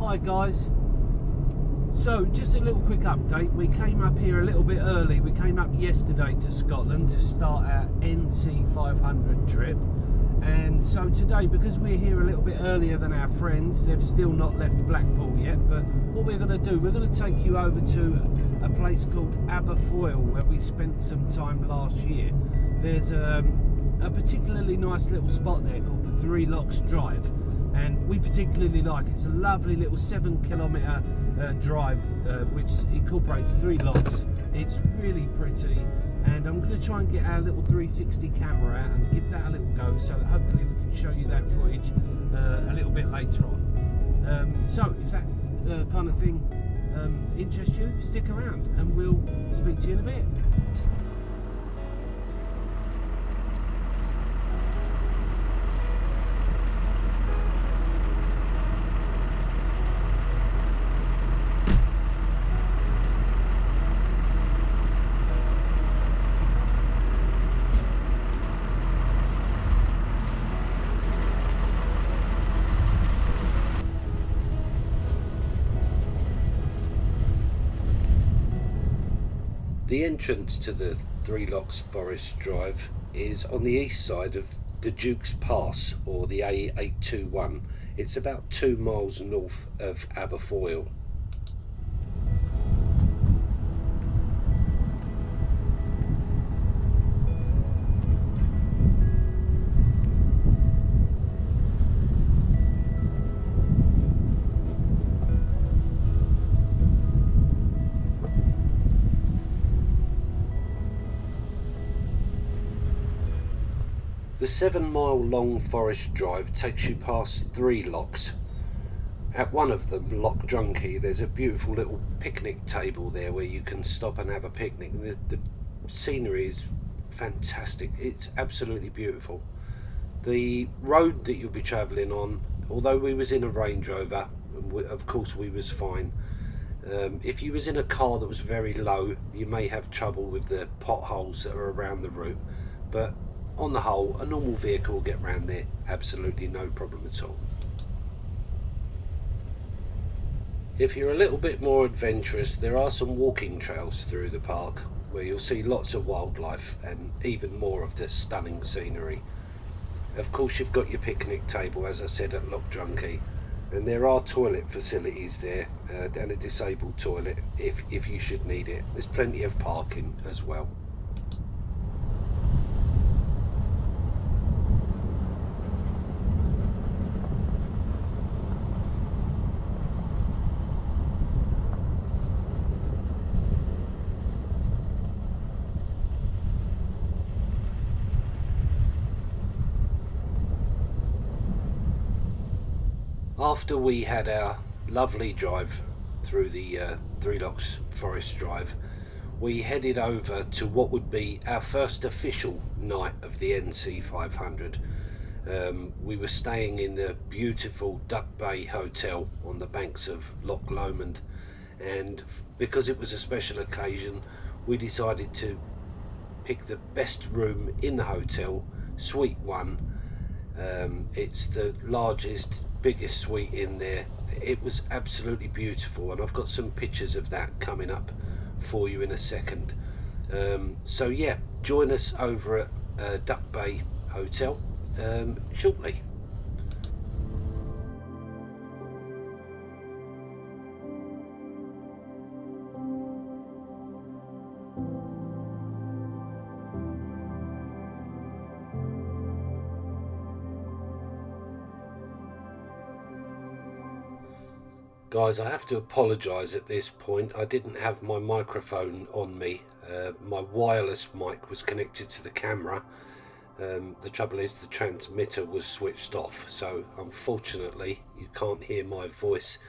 Hi guys, so just a little quick update. We came up here a little bit early. We came up yesterday to Scotland to start our NC500 trip, and so today, because we're here a little bit earlier than our friends, they've still not left Blackpool yet, but what we're going to do, we're going to take you over to a place called Aberfoyle where we spent some time last year. There's a particularly nice little spot there called the Three Locks Drive, and we particularly like it. It's a lovely little 7-kilometre drive which incorporates 3 locks. It's really pretty, and I'm going to try and get our little 360 camera out and give that a little go, so that hopefully we can show you that footage a little bit later on. So if that kind of thing interests you, stick around and we'll speak to you in a bit. The entrance to the Three Locks Forest Drive is on the east side of the Duke's Pass, or the A821. It's about 2 miles north of Aberfoyle. The 7-mile long forest drive takes you past 3 locks. At one of them, Loch Drunkey, there's a beautiful little picnic table there where you can stop and have a picnic. The scenery is fantastic. It's absolutely beautiful. The road that you'll be travelling on, although we was in a Range Rover, of course we was fine. If you was in a car that was very low, you may have trouble with the potholes that are around the route, but on the whole, a normal vehicle will get round there absolutely no problem at all. If you're a little bit more adventurous, there are some walking trails through the park where you'll see lots of wildlife and even more of the stunning scenery. Of course, you've got your picnic table, as I said, at Loch Drunkey, and there are toilet facilities there, and a disabled toilet if you should need it. There's plenty of parking as well. After we had our lovely drive through the Three Locks Forest Drive, we headed over to what would be our first official night of the NC500. We were staying in the beautiful Duck Bay Hotel on the banks of Loch Lomond, and because it was a special occasion, we decided to pick the best room in the hotel, Suite 1. It's the largest, biggest suite in there. It was absolutely beautiful, and I've got some pictures of that coming up for you in a second. So yeah, join us over at Duck Bay Hotel shortly. Guys, I have to apologise at this point. I didn't have my microphone on me. My wireless mic was connected to the camera. The trouble is the transmitter was switched off, so unfortunately you can't hear my voice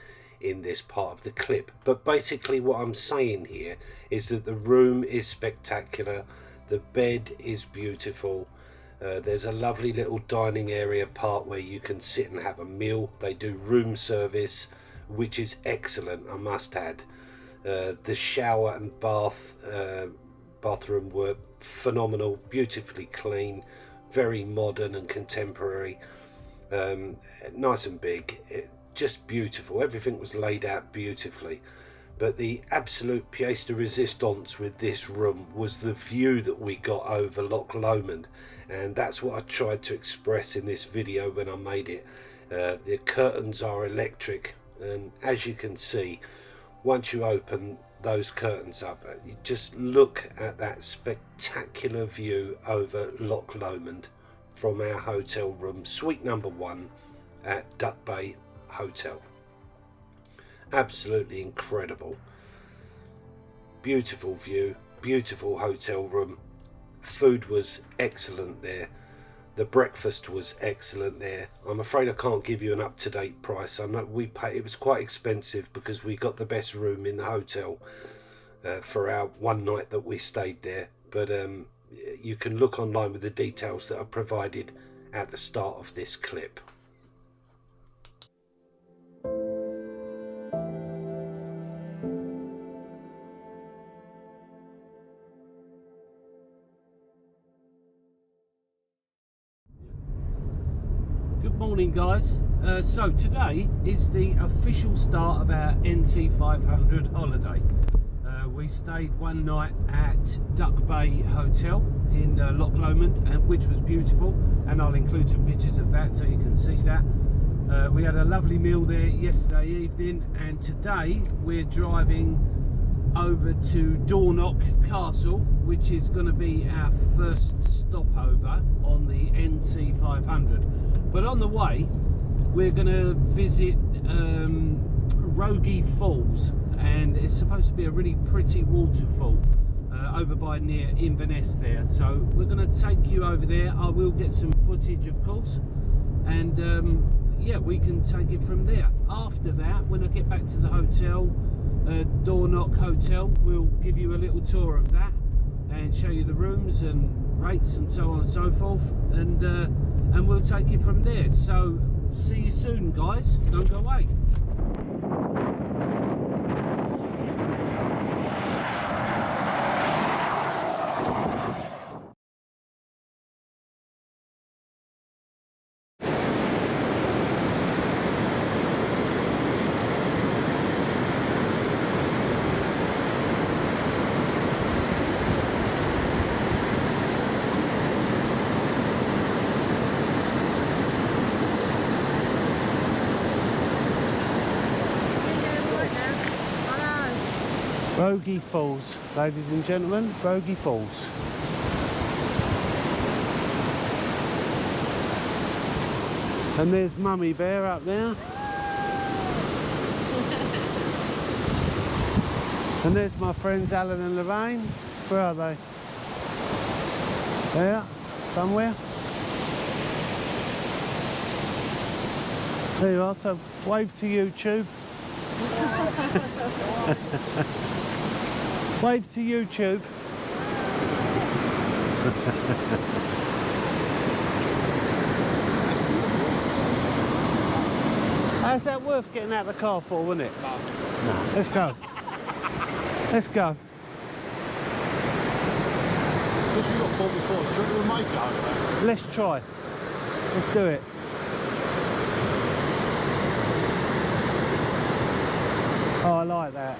in this part of the clip. But basically what I'm saying here is that the room is spectacular, the bed is beautiful. There's a lovely little dining area part where you can sit and have a meal. They do room service, which is excellent, I must add. The shower and bathroom were phenomenal, beautifully clean, very modern and contemporary, nice and big. just beautiful. Everything was laid out beautifully. But the absolute pièce de résistance with this room was the view that we got over Loch Lomond, and that's what I tried to express in this video when I made it. The curtains are electric, and as you can see, once you open those curtains up, you just look at that spectacular view over Loch Lomond from our hotel room, suite number 1 at Duck Bay Hotel. Absolutely incredible. Beautiful view, beautiful hotel room. Food was excellent there. The breakfast was excellent there. I'm afraid I can't give you an up-to-date price. I know it was quite expensive because we got the best room in the hotel for our one night that we stayed there. But you can look online with the details that are provided at the start of this clip. Good morning, guys. So today is the official start of our NC500 holiday. We stayed one night at Duck Bay Hotel in Loch Lomond, which was beautiful, and I'll include some pictures of that so you can see that. We had a lovely meal there yesterday evening, and today we're driving over to Dornoch Castle, which is going to be our first stopover on the NC500. But on the way, we're going to visit Rogie Falls, and it's supposed to be a really pretty waterfall over by near Inverness there. So we're going to take you over there. I will get some footage, of course, and yeah, we can take it from there. After that, when I get back to the hotel, Dornoch Hotel, we'll give you a little tour of that and show you the rooms and rates and so on and so forth, and we'll take it from there. So see you soon, guys. Don't go away. Rogie Falls, ladies and gentlemen, Rogie Falls. And there's Mummy Bear up there. And there's my friends Alan and Lorraine. Where are they? There, somewhere. There you are, so wave to YouTube. Wave to YouTube. How's that worth getting out of the car for, wasn't it? No. Let's go. Let's go. Let's try. Let's do it. Oh, I like that.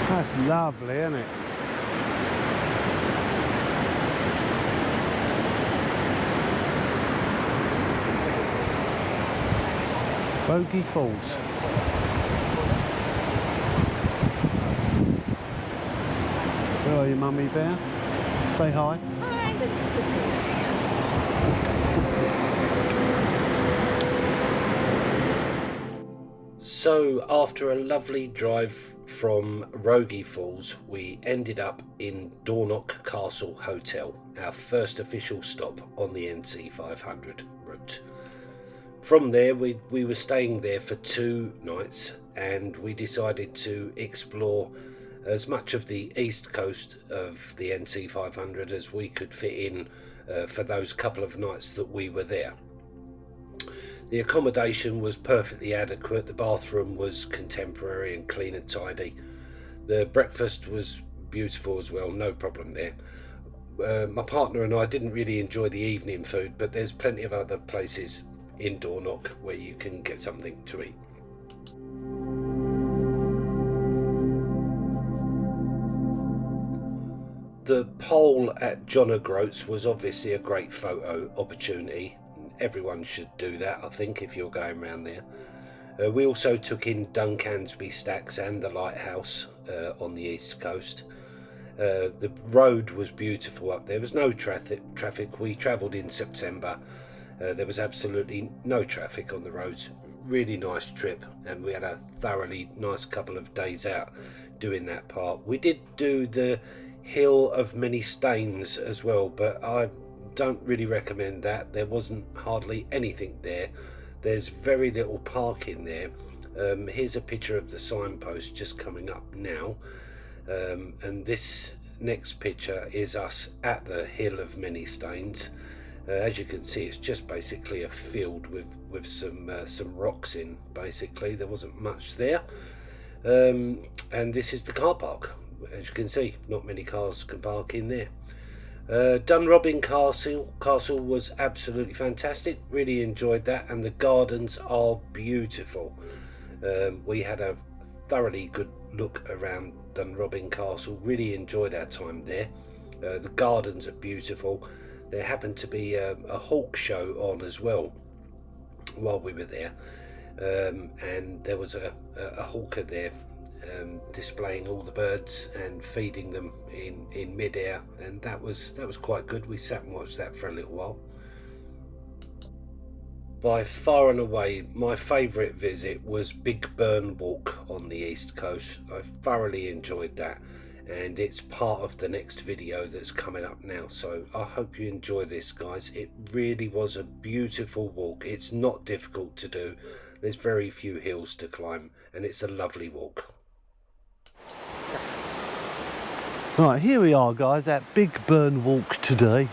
That's lovely, isn't it? Rogie Falls. Where are you, Mummy Bear? Say hi. So after a lovely drive from Rogie Falls, we ended up in Dornoch Castle Hotel, our first official stop on the NC500 route. From there we were staying there for 2 nights, and we decided to explore as much of the east coast of the NC500 as we could fit in for those couple of nights that we were there. The accommodation was perfectly adequate, the bathroom was contemporary and clean and tidy, the breakfast was beautiful as well, no problem there. My partner and I didn't really enjoy the evening food, but there's plenty of other places in Dornoch where you can get something to eat. The pole at John O'Groats was obviously a great photo opportunity. Everyone should do that, I think, if you're going around there. We also took in Duncansby Stacks and the lighthouse on the east coast. The road was beautiful up there. There was no traffic. We travelled in September. There was absolutely no traffic on the roads. Really nice trip, and we had a thoroughly nice couple of days out doing that part. We did do the Hill of Many Stains as well, but I don't really recommend that. There wasn't hardly anything there. There's very little parking there. Here's a picture of the signpost just coming up now, and this next picture is us at the Hill of Many Stains. As you can see, it's just basically a field with some rocks in. Basically, there wasn't much there, and this is the car park. As you can see, not many cars can park in there. Dunrobin Castle was absolutely fantastic. Really enjoyed that, and the gardens are beautiful. We had a thoroughly good look around Dunrobin Castle. Really enjoyed our time there. The gardens are beautiful. There happened to be a hawk show on as well while we were there, and there was a hawker there displaying all the birds and feeding them in mid-air, and that was quite good. We sat and watched that for a little while. By far and away, my favourite visit was Big Burn Walk on the east coast. I thoroughly enjoyed that, and it's part of the next video that's coming up now, so I hope you enjoy this, guys. It really was a beautiful walk. It's not difficult to do. There's very few hills to climb, and it's a lovely walk. Right, here we are, guys, at Big Burn Walk today.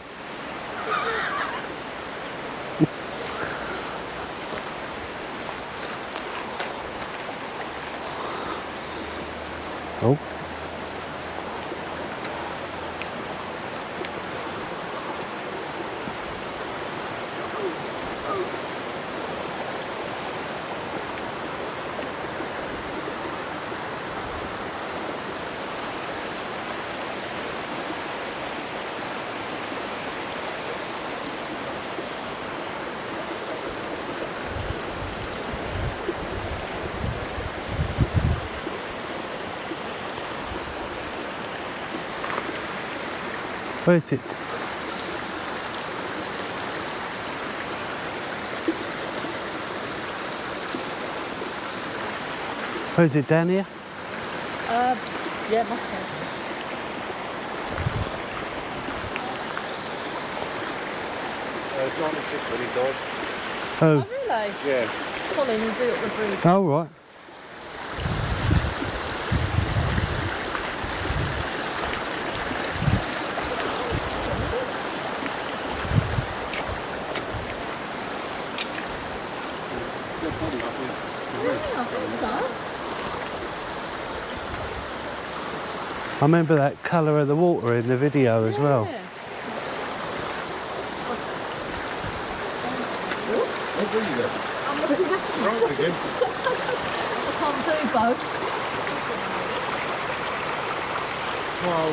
Oh. Where is it? Where is it, down here? Yeah, must have. It's 96 when he died. Oh. Oh, really? Yeah. Colin will be at the bridge. Oh, right. I remember that colour of the water in the video as well. Yeah. What were you there? I'm looking at you. Right again. I can't do both. Wow.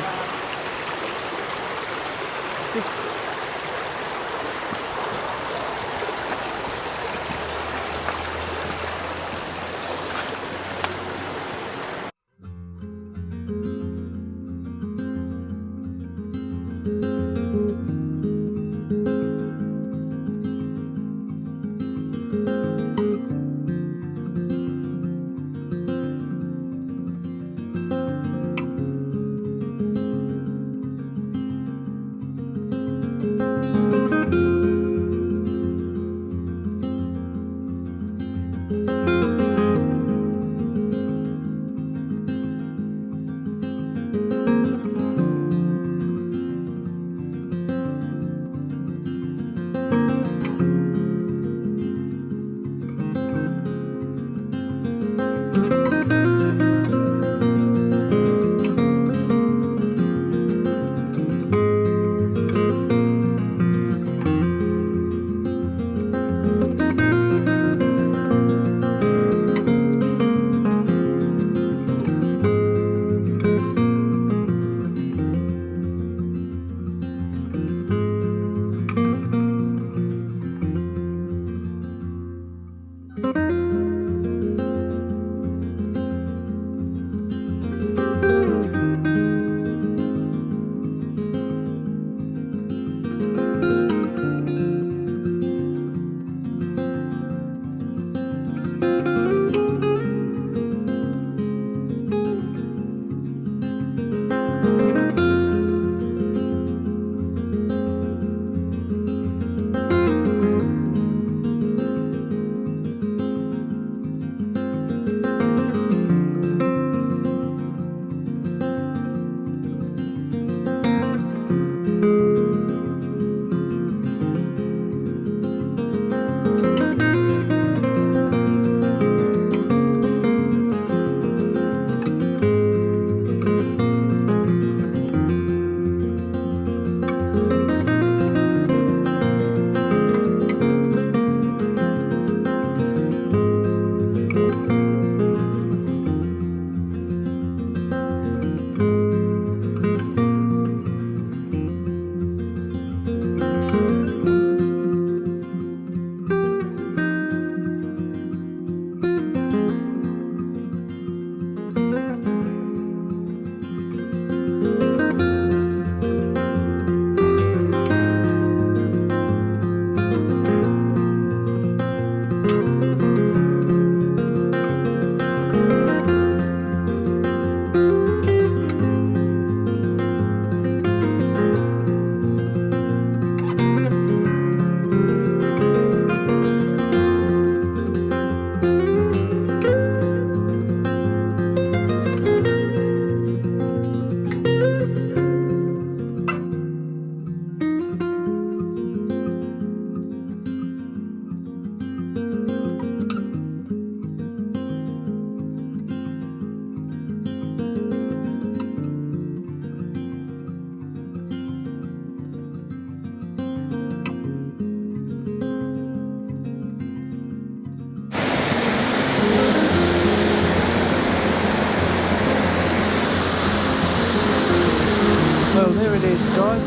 There it is, guys.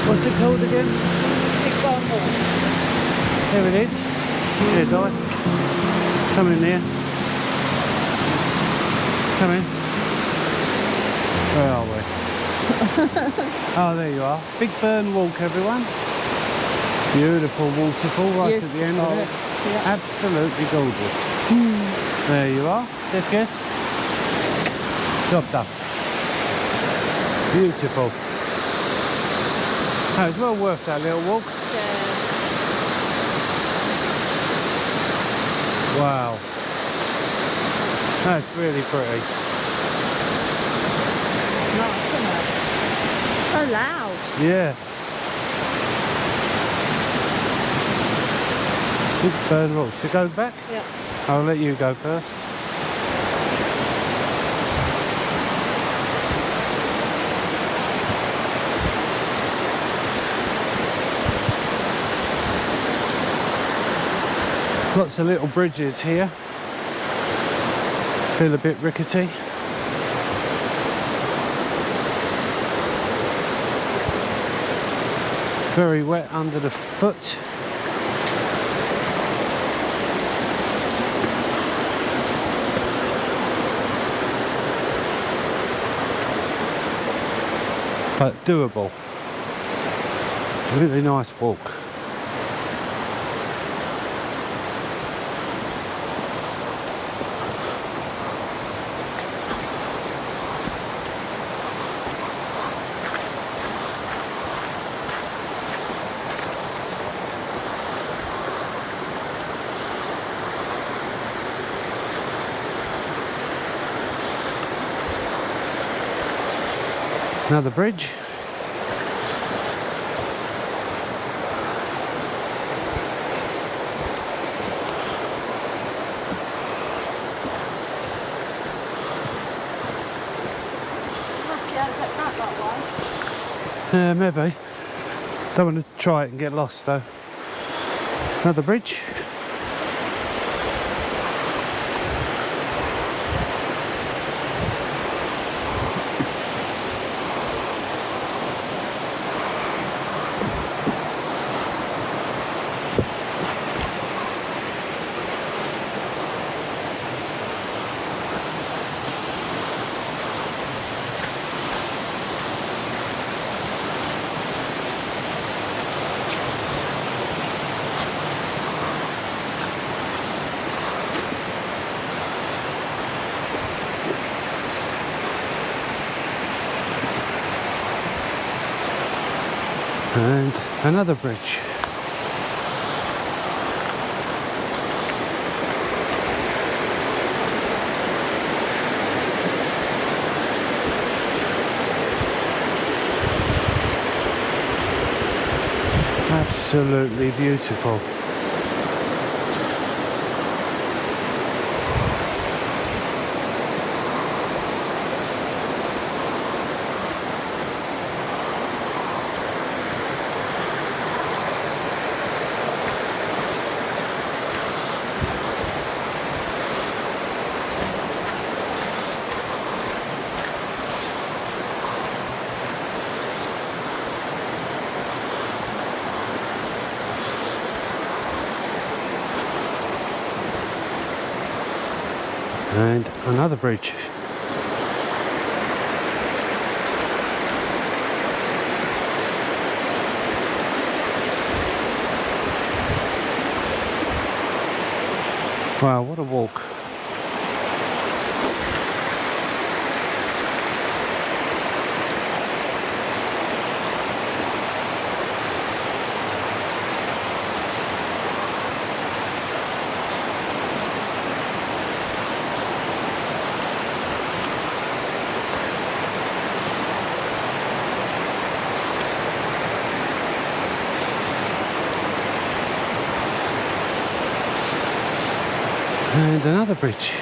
What's it called again? Big Barn Hall. There it is. Here, Di. Come in here. Come in. Where are we? Oh, there you are. Big Burn Walk, everyone. Beautiful waterfall right at the end of it. Yeah. Absolutely gorgeous. There you are. Let's guess. Job done. Beautiful. Oh, it's well worth that little walk. Yeah. Wow. That's really pretty. Nice, isn't it? So loud. Yeah. Big Burn Walk. So go back? Yeah. I'll let you go first. Lots of little bridges here. Feel a bit rickety. Very wet under the foot. But doable. Really nice walk. Another bridge. Yeah, maybe. Don't want to try it and get lost though. Another bridge. And another bridge. Absolutely beautiful. And another bridge. Wow, what a walk. And another bridge.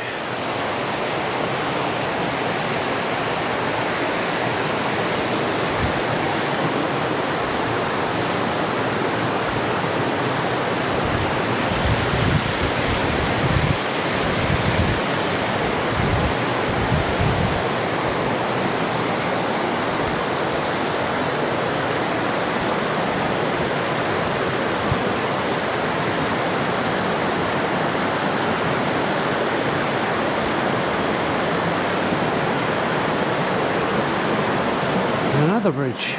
another bridge.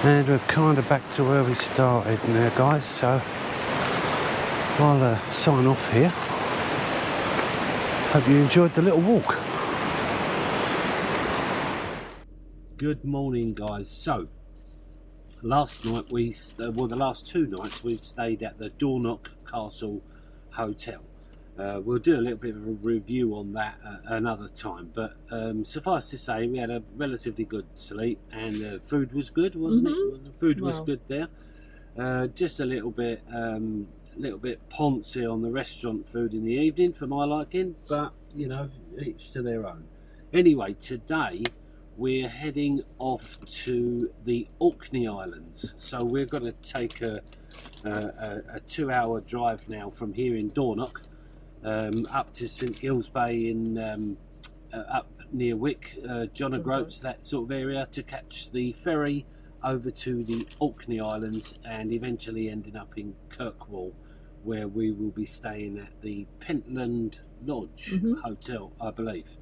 And we're kind of back to where we started now, guys, so I'll sign off here. Hope you enjoyed the little walk. Good morning, guys. So last night well, the last 2 nights we stayed at the Dornoch Castle Hotel. We'll do a little bit of a review on that another time, but suffice to say we had a relatively good sleep, and the food was good, wasn't it? The food was good there. Just a little bit poncy on the restaurant food in the evening for my liking, but you know, each to their own. Anyway, today we're heading off to the Orkney Islands, so we're going to take a 2-hour drive now from here in Dornoch up to St Giles Bay in up near Wick, John O'Groats, that sort of area, to catch the ferry over to the Orkney Islands and eventually ending up in Kirkwall, where we will be staying at the Pentland Lodge Hotel, I believe.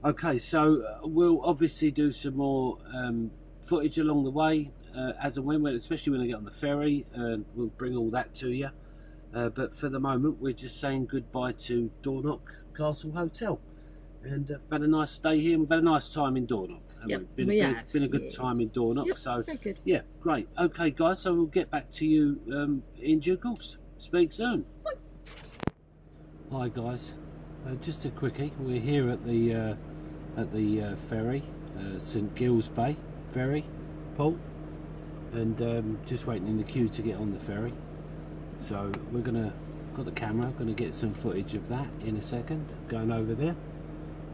Okay, so we'll obviously do some more footage along the way as and when, especially when I get on the ferry. We'll bring all that to you. But for the moment, we're just saying goodbye to Dornoch Castle Hotel. And we've had a nice stay here. We've had a nice time in Dornoch. Yep, Been a good time in Dornoch. Yep, so very good. yeah, great. Okay, guys, so we'll get back to you in due course. Speak soon. Bye. Hi, guys. Just a quickie. We're here at the ferry, St Giles Bay ferry, Paul, and just waiting in the queue to get on the ferry. So we're got the camera, gonna get some footage of that in a second, going over there,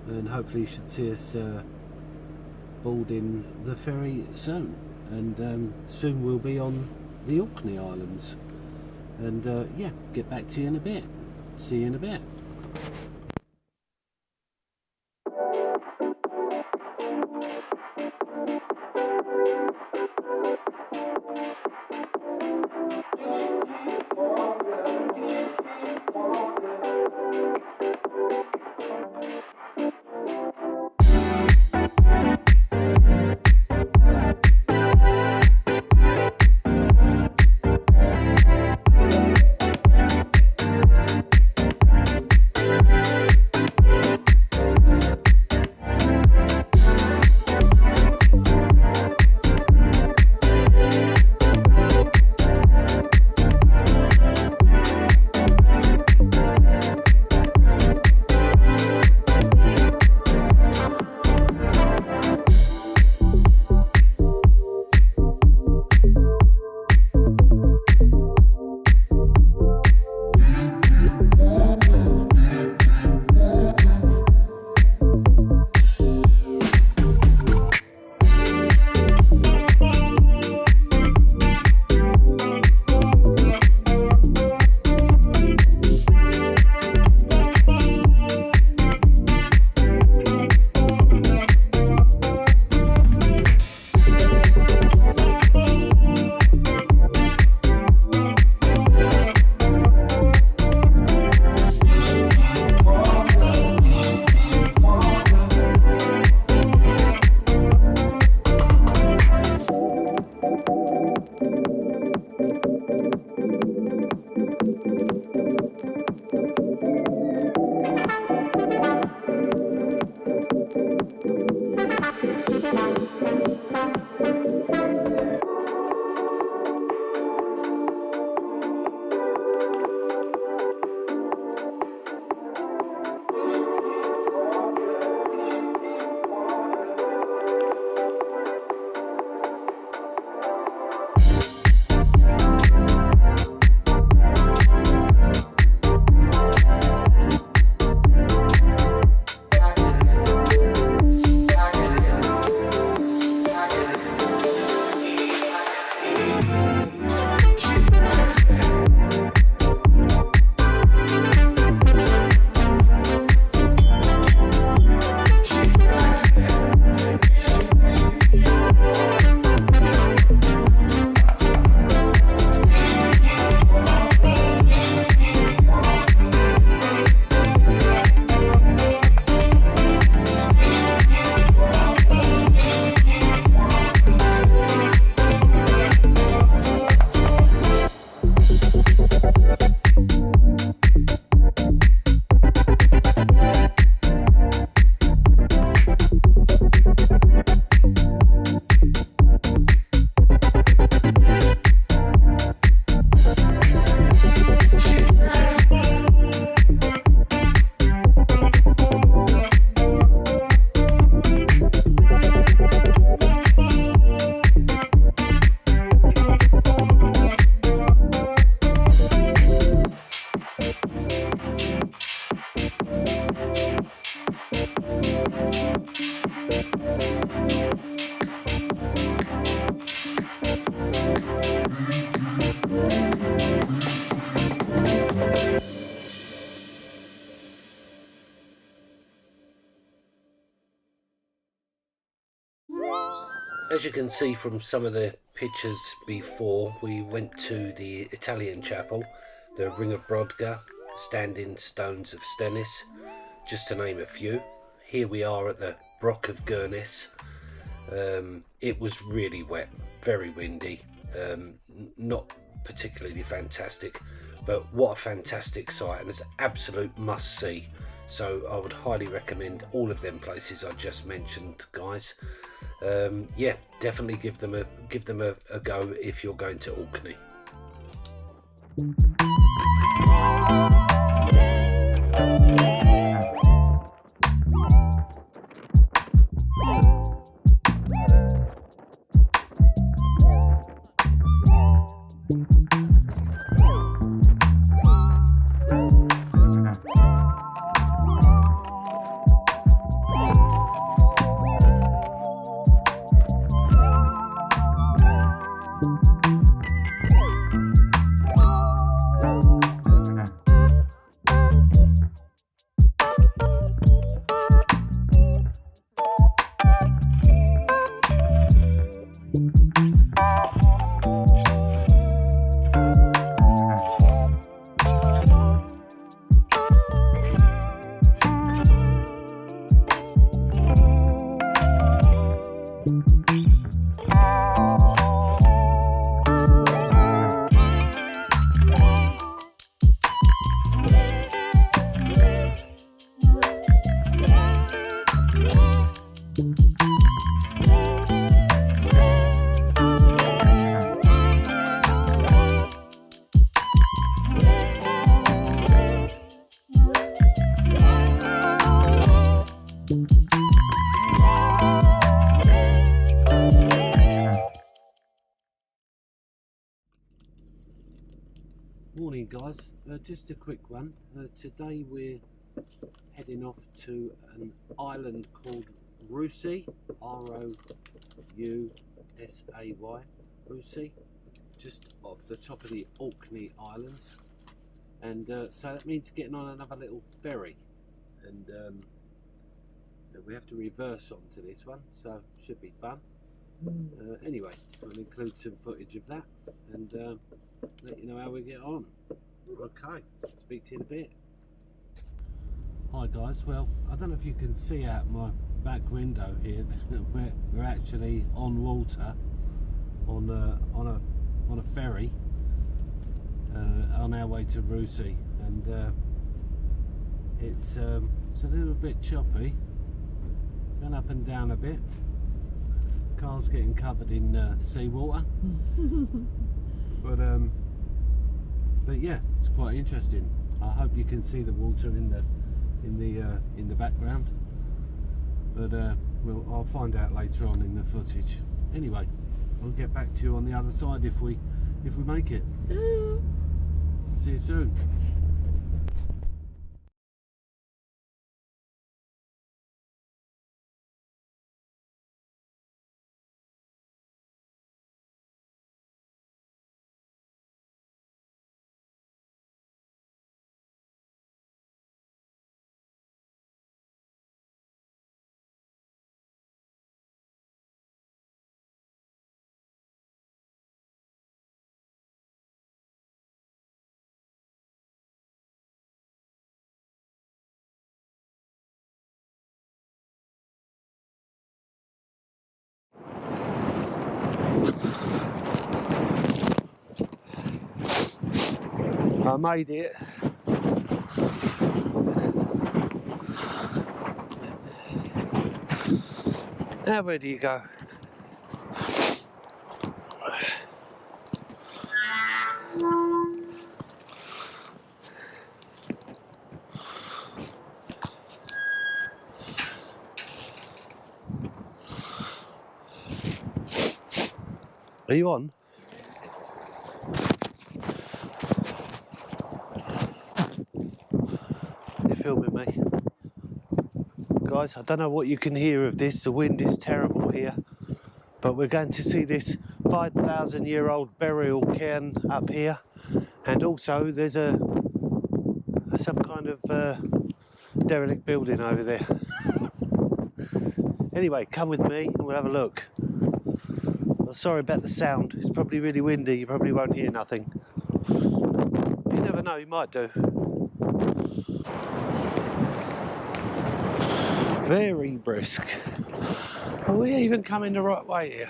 and hopefully you should see us boarding the ferry soon. And soon we'll be on the Orkney Islands. And yeah, get back to you in a bit. See you in a bit. As you can see from some of the pictures before, we went to the Italian chapel, the Ring of Brodgar, Standing Stones of Stennis, just to name a few. Here we are at the Brock of Gurness. It was really wet, very windy, not particularly fantastic, but what a fantastic sight, and it's an absolute must see. So I would highly recommend all of them places I just mentioned, guys. Yeah, definitely give them a go if you're going to Orkney. Morning guys, just a quick one. Today we're heading off to an island called Rousay, R-O-U-S-A-Y, Rousay, just off the top of the Orkney Islands, and so that means getting on another little ferry, and we have to reverse onto this one, so should be fun. Anyway, I'll include some footage of that and let you know how we get on. Okay, speak to you in a bit. Hi guys, well, I don't know if you can see out my back window here that we're actually on water, on a ferry, on our way to Rousay, and it's a little bit choppy, going up and down a bit. Car's getting covered in seawater, but yeah, it's quite interesting. I hope you can see the water in the background, but I'll find out later on in the footage. Anyway, I'll get back to you on the other side if we make it. See you soon. I made it. Now where do you go? Are you on? You're filming me. Guys, I don't know what you can hear of this, the wind is terrible here, but we're going to see this 5,000-year-old burial cairn up here, and also there's some kind of derelict building over there. Anyway, come with me and we'll have a look. sorry about the sound. It's probably really windy. You probably won't hear nothing. You never know, you might do. Very brisk. Are we even coming the right way here?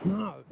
No.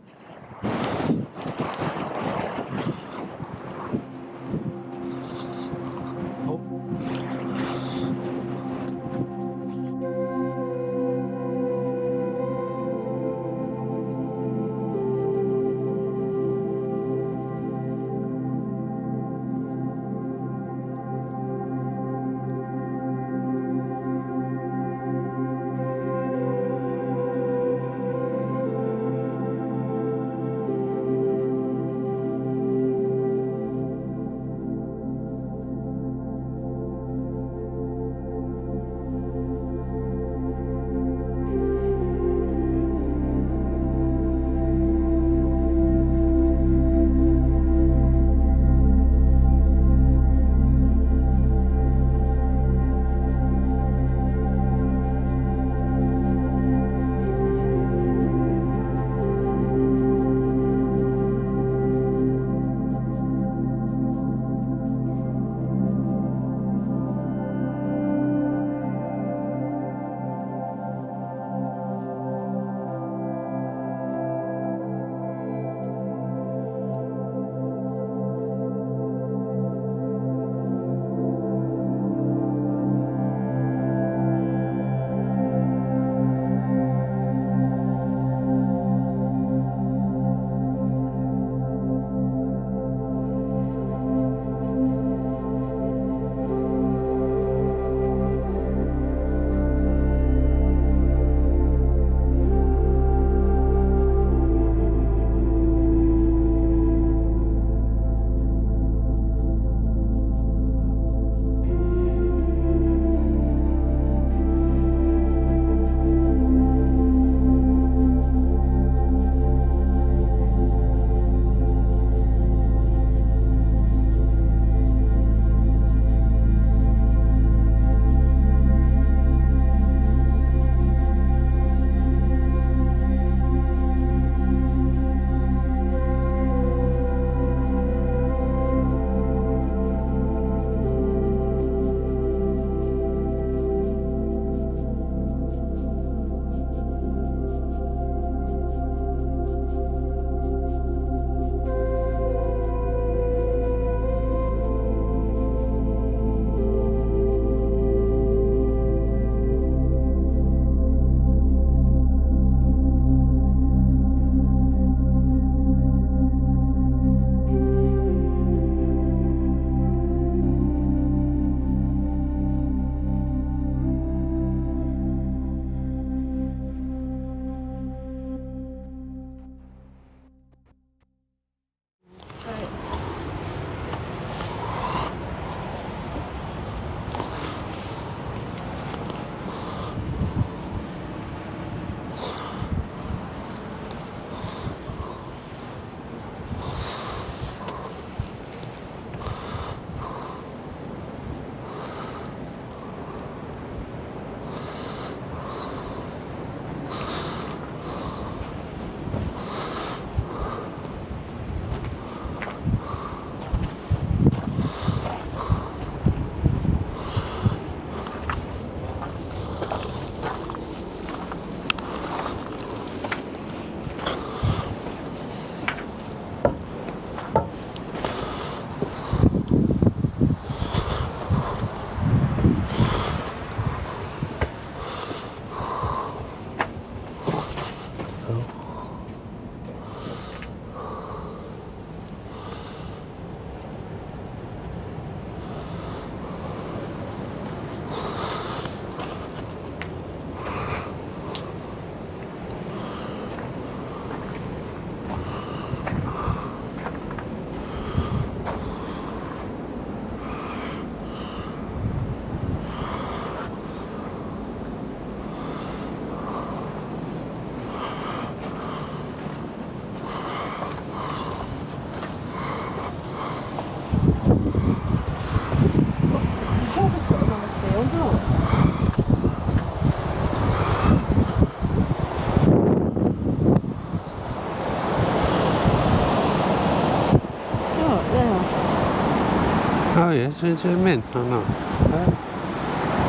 Oh yes, it's a mint or not?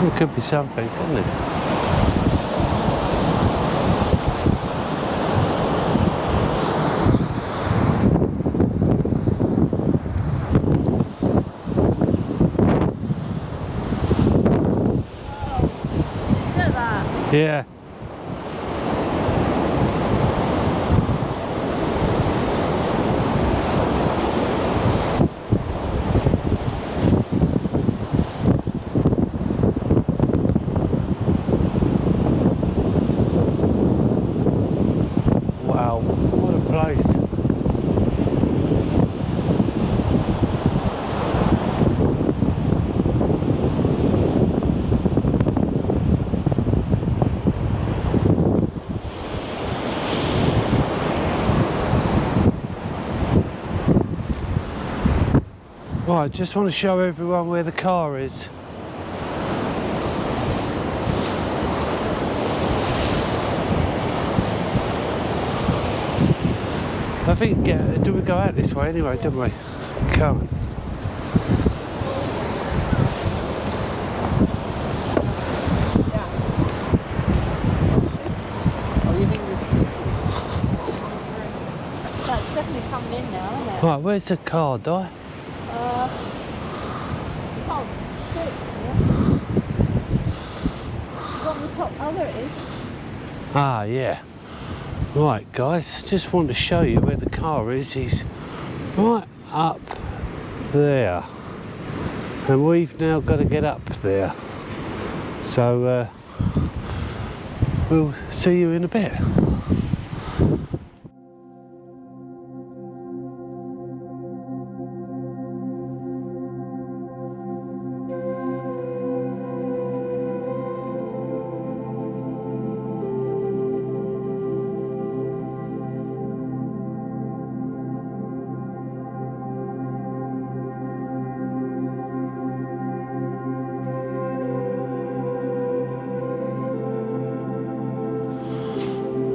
It could be something, couldn't it? Look at that. Yeah. Wow, what a place. Right, I just want to show everyone where the car is. I think, yeah, did we go out this way anyway, didn't we? Come on. That's definitely coming in now, isn't it? Right, where's the car, Di? Oh, shit. It's on the top. Oh, there it is. Ah, yeah. Right, guys, just want to show you where the car is. He's right up there. And we've now got to get up there. So, we'll see you in a bit.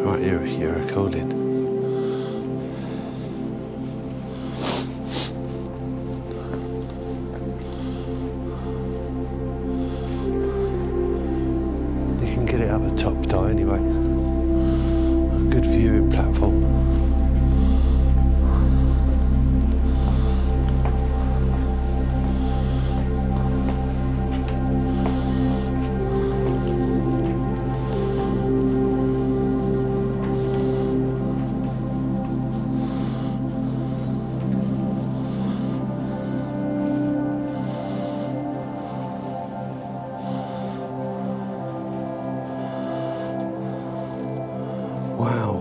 Right, you're recording. You can get it up the top, Di, anyway. A good viewing platform. Wow.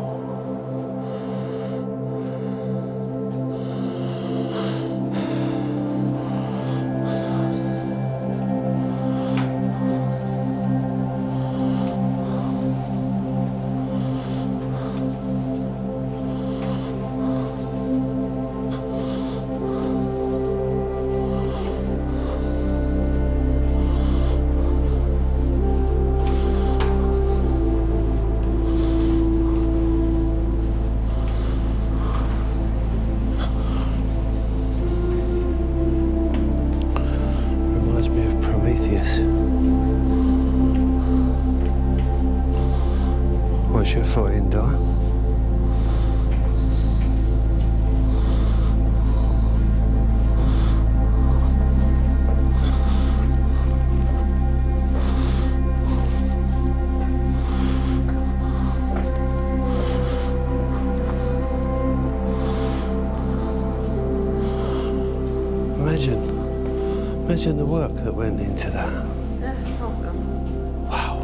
What's your foot in, Di? Imagine the work that went into that. Wow.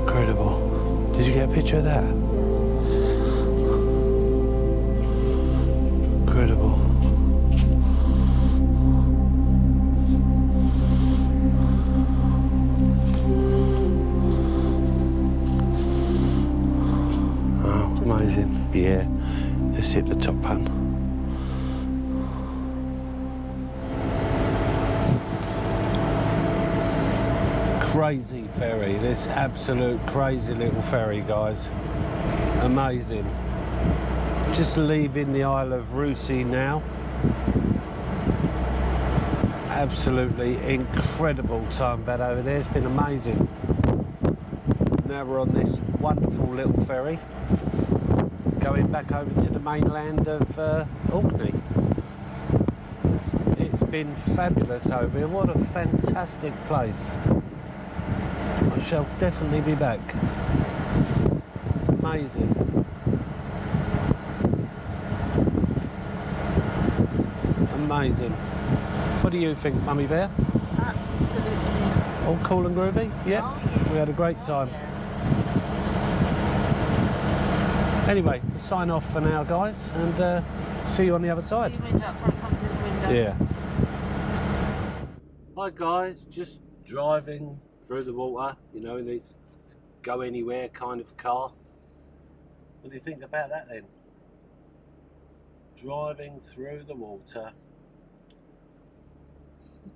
Incredible. Did you get a picture of that? Incredible. Oh, amazing. Yeah. Let's hit the top button. Crazy ferry, this absolute crazy little ferry, guys. Amazing. Just leaving the Isle of Russi now. Absolutely incredible time bed over there. It's been amazing. Now we're on this wonderful little ferry going back over to the mainland of Orkney. It's been fabulous over here. What a fantastic place. I shall definitely be back. Amazing. Amazing. What do you think, Mummy Bear? Absolutely. All cool and groovy? Yeah? Oh, yeah. We had a great time. Yeah. Anyway, we'll sign off for now, guys, and see you on the other side. See you window up front comes in the window. Yeah. Hi guys, just driving through the water, you know, in this go anywhere kind of car. What do you think about that then? Driving through the water.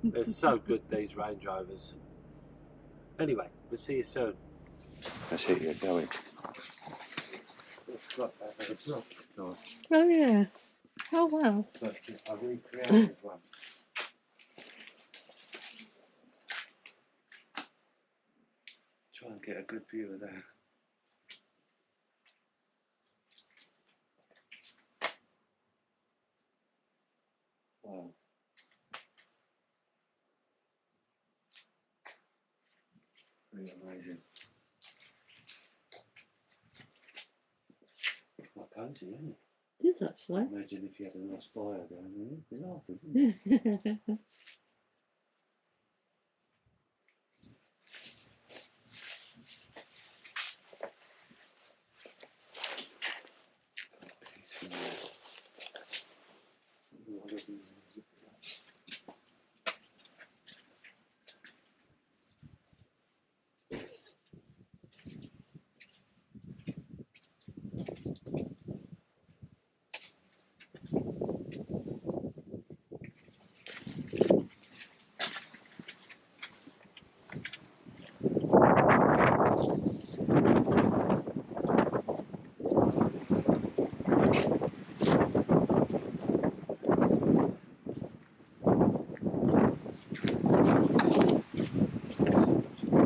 They're so good, these Range Rovers. Anyway, we'll see you soon. That's it, you're going. Oh yeah. Oh wow. But I recreated one. Try and get a good view of that. Wow. Really amazing. It's quite cozy, isn't it? It is actually. Imagine if you had a nice fire down there, you'd be laughing, wouldn't you?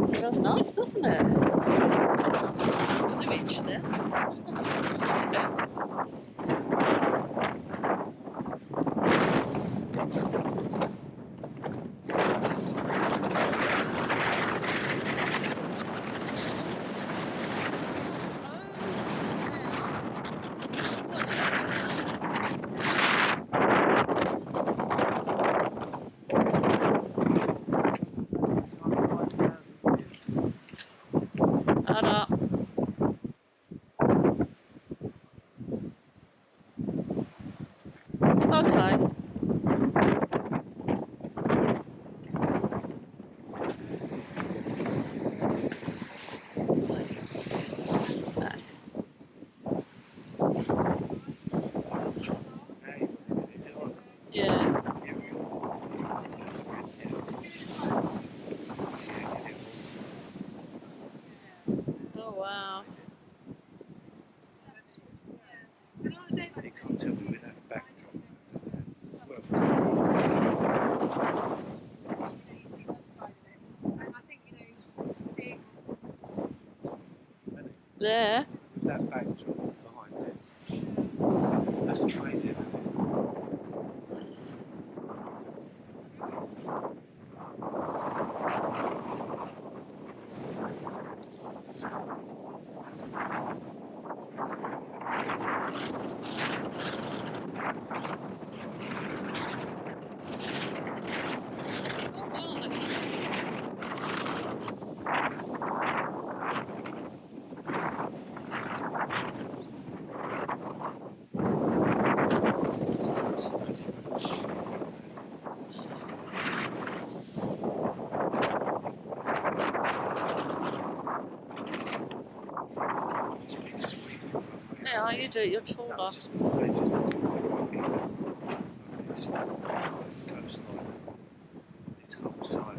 Smells nice, doesn't it? Sewage there. Add up. Okay. Yeah. Oh wow. You can't tell me with that backdrop. There. With that backdrop behind it, that's amazing. Yeah, you do it, you're I taller. was just going to say, just right coastline, this whole side.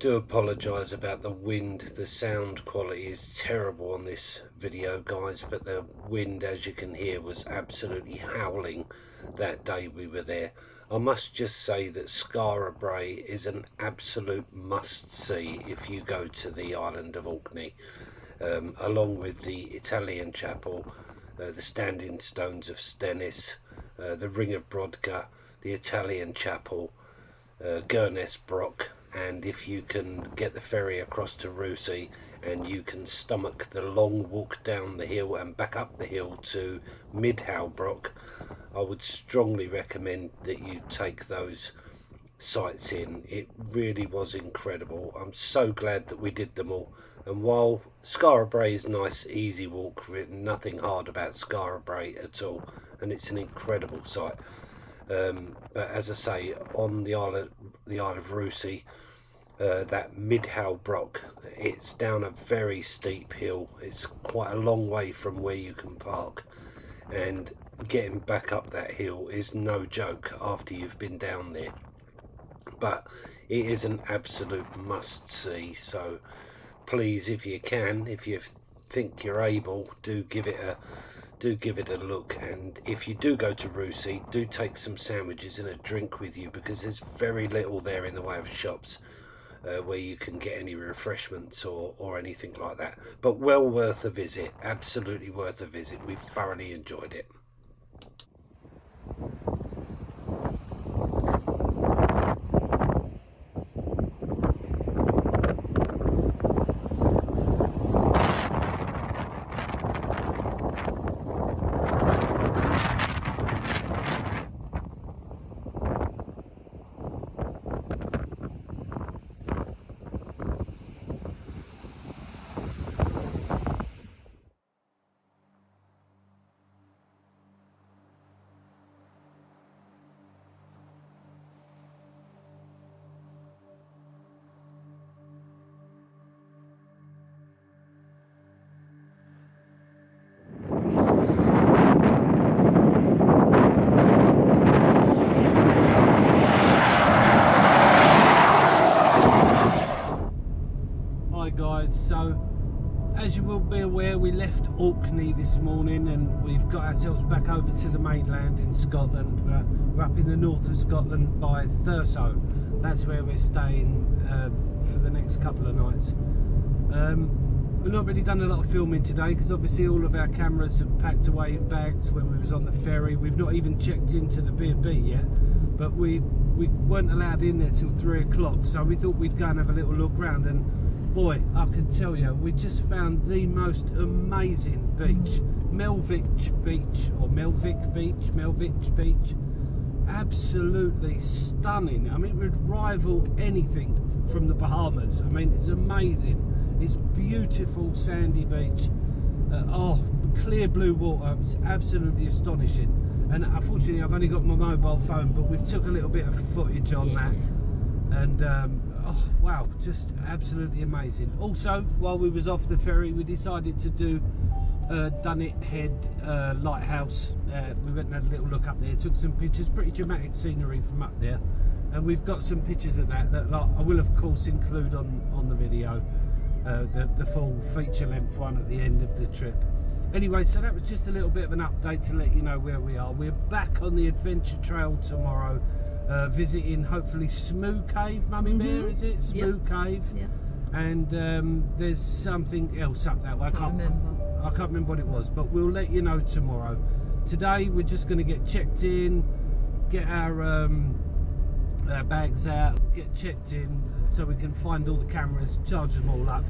do apologise about the wind. The sound quality is terrible on this video, guys, but the wind, as you can hear, was absolutely howling that day we were there. I must just say that Skara Brae is an absolute must-see if you go to the island of Orkney, along with the Italian chapel, the standing stones of Stennis, the Ring of Brodka, the Italian chapel, Gurness Brock, and if you can get the ferry across to Rusey and you can stomach the long walk down the hill and back up the hill to Midhowbrook, I would strongly recommend that you take those sites in. It really was incredible. I'm so glad that we did them all. And while Skara Brae is nice, easy walk, nothing hard about Skara Brae at all, and it's an incredible site. But as I say, on the Isle of Rusey, that Midhowbrook, it's down a very steep hill. It's quite a long way from where you can park, and getting back up that hill is no joke after you've been down there. But it is an absolute must-see. So please, if you can, if you think you're able, do give it a look. And if you do go to Rusey, do take some sandwiches and a drink with you, because there's very little there in the way of shops where you can get any refreshments or anything like that. But well worth a visit, absolutely worth a visit. We thoroughly enjoyed it. So as you will be aware, we left Orkney this morning and we've got ourselves back over to the mainland in Scotland. We're up in the north of Scotland by Thurso. That's where we're staying for the next couple of nights. We've not really done a lot of filming today because obviously all of our cameras have packed away in bags when we was on the ferry. We've not even checked into the B&B yet, but we weren't allowed in there till 3 o'clock, so we thought we'd go and have a little look round. And boy, I can tell you, we just found the most amazing beach. Melvick Beach. Absolutely stunning. I mean, it would rival anything from the Bahamas. I mean, it's amazing. It's beautiful sandy beach. Clear blue water. It's absolutely astonishing. And unfortunately, I've only got my mobile phone, but we've took a little bit of footage on that. And oh wow, just absolutely amazing. Also, while we was off the ferry, we decided to do Dunnet Head Lighthouse. We went and had a little look up there, took some pictures, pretty dramatic scenery from up there, and we've got some pictures of that I will of course include on the video, the full feature length one at the end of the trip. Anyway, so that was just a little bit of an update to let you know where we are. We're back on the adventure trail tomorrow, visiting hopefully Smoo Cave, Mummy Bear, is it? Smoo Cave. Yeah. And there's something else up that way. I can't remember what it was, but we'll let you know tomorrow. Today we're just going to get checked in, get our bags out, get checked in so we can find all the cameras, charge them all up,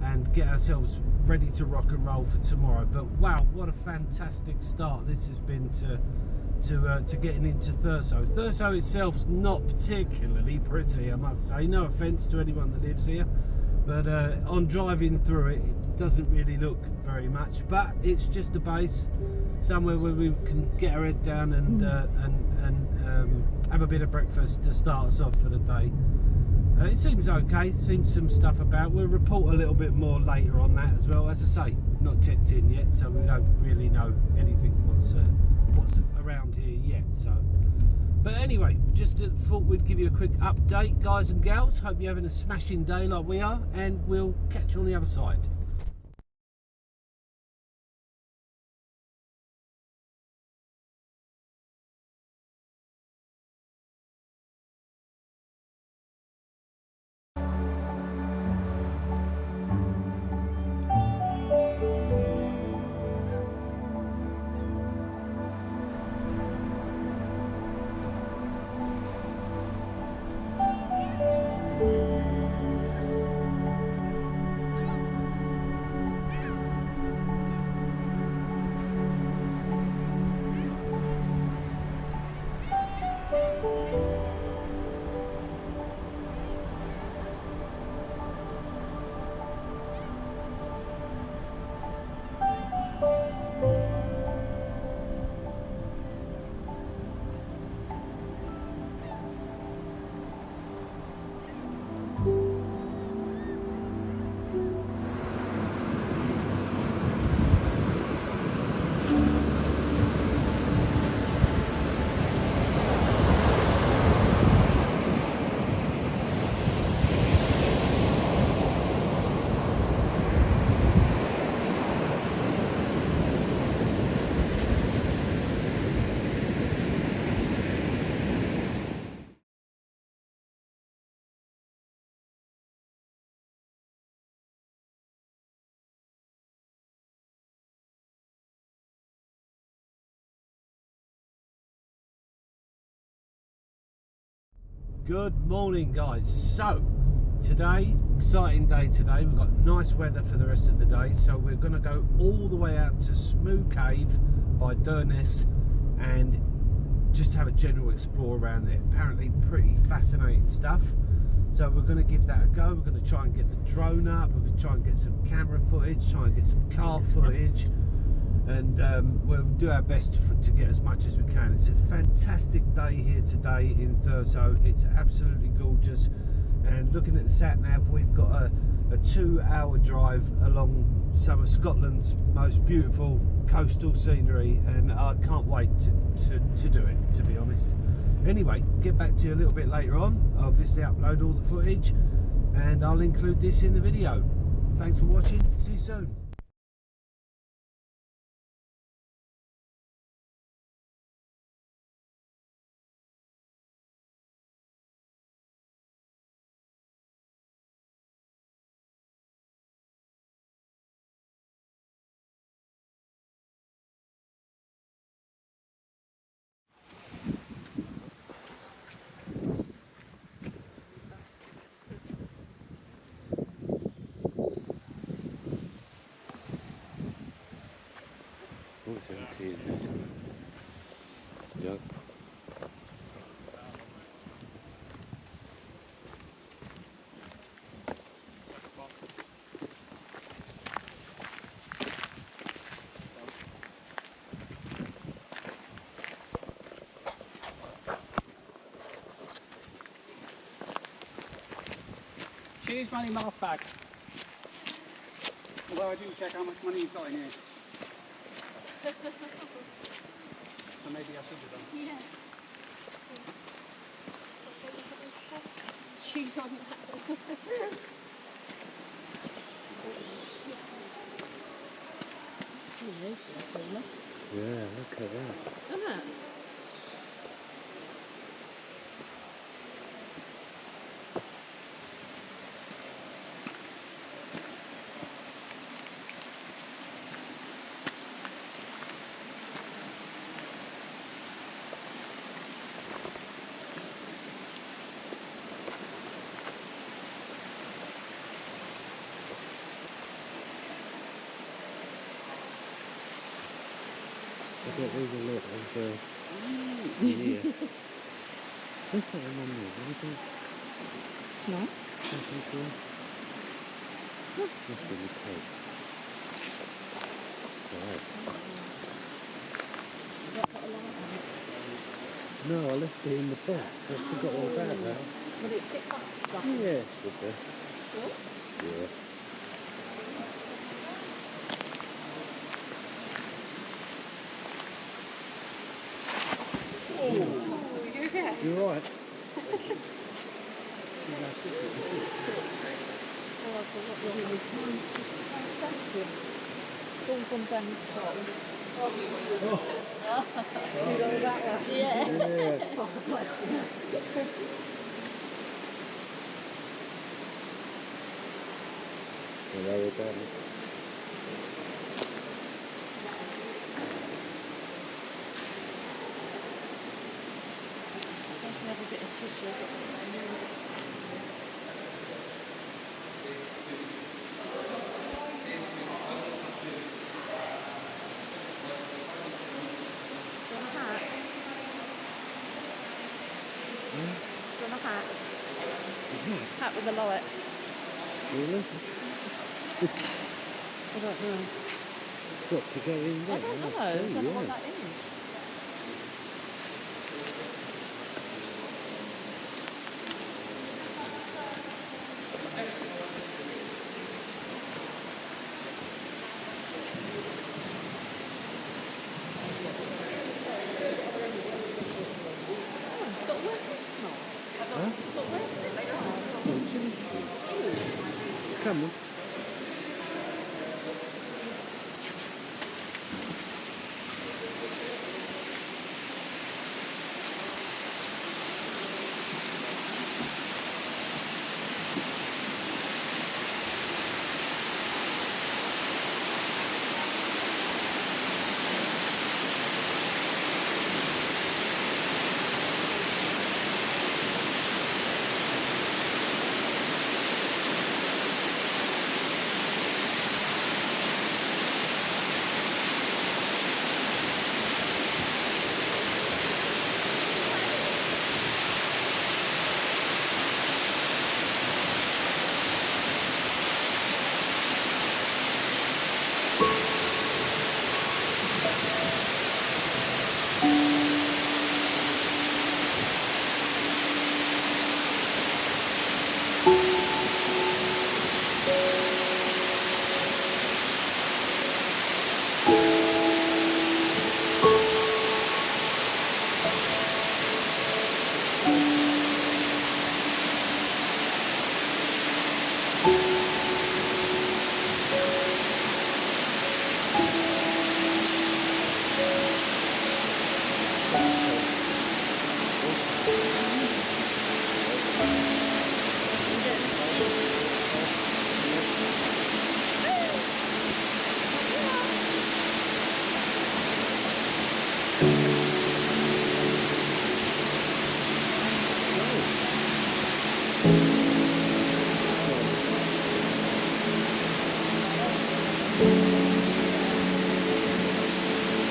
and get ourselves ready to rock and roll for tomorrow. But wow, what a fantastic start this has been to getting into Thurso. Thurso itself's not particularly pretty, I must say. No offence to anyone that lives here, but on driving through it, it doesn't really look very much. But it's just a base, somewhere where we can get our head down and have a bit of breakfast to start us off for the day. It seems okay, seems some stuff about. We'll report a little bit more later on that as well. As I say, we've not checked in yet, so we don't really know anything what's around here yet. So, But anyway, just thought we'd give you a quick update, guys and gals. Hope you're having a smashing day like we are, and we'll catch you on the other side. Good morning, guys. So today, exciting day today. We've got nice weather for the rest of the day, so we're going to go all the way out to Smoo Cave by Durness and just have a general explore around there. Apparently pretty fascinating stuff, so we're going to give that a go. We're going to try and get the drone up, we're going to try and get some camera footage, try and get some car footage, and we'll do our best to get as much as we can. It's a fantastic day here today in Thurso. It's absolutely gorgeous, and looking at the sat nav, we've got a 2-hour drive along some of Scotland's most beautiful coastal scenery, and I can't wait to do it, to be honest. Anyway, get back to you a little bit later on. I'll obviously upload all the footage and I'll include this in the video. Thanks for watching, see you soon. Oh, 17. Yep. Choose money mask bag. Although I didn't check how much money you've got in here. So maybe I should have done. Yeah. She's on that. Yeah, look at that. Isn't it? I bet there's a lot of yeah. What's that one there? What do you think? No. Something cool? Must be the coat. Right. No, I left it in the box. I forgot all about that. Will it pick up stuff? Yeah, should be. Sure. Yeah. Oh, you okay? You're right. Oh, I forgot what you were doing. Thank you. It's all gone down his sock. You go that way? Yeah. Yeah. Oh, bless you. There we go. I can have a bit of tissue. Do you want a hat? Do you want a hat? Hat with a light. Really? I don't know. Got to go in there. I don't know. I don't know what that is. Oh, but where is nice? Huh? But where is nice? Come on.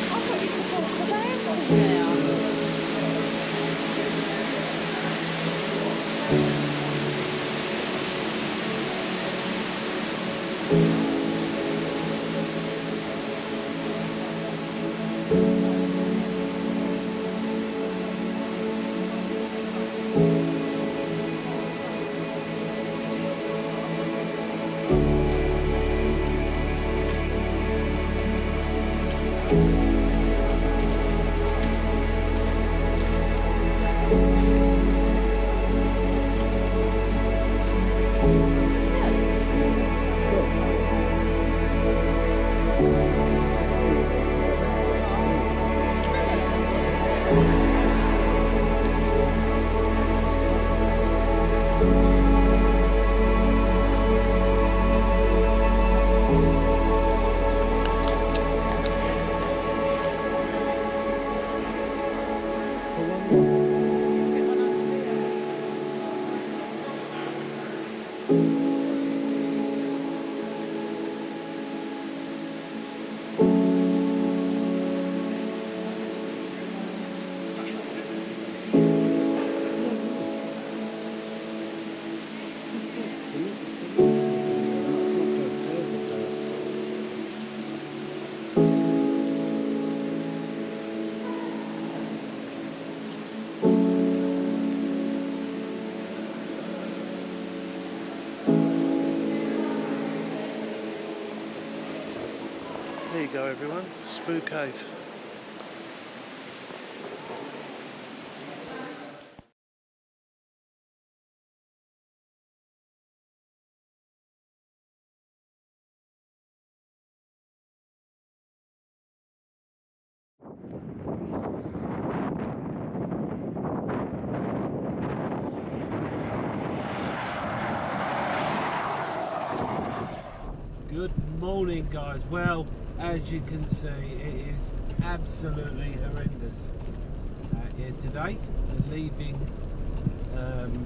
I thought you could walk around in there. There you go, everyone. Spook Cave. Good morning, guys. Well, as you can see, it is absolutely horrendous here today. We're leaving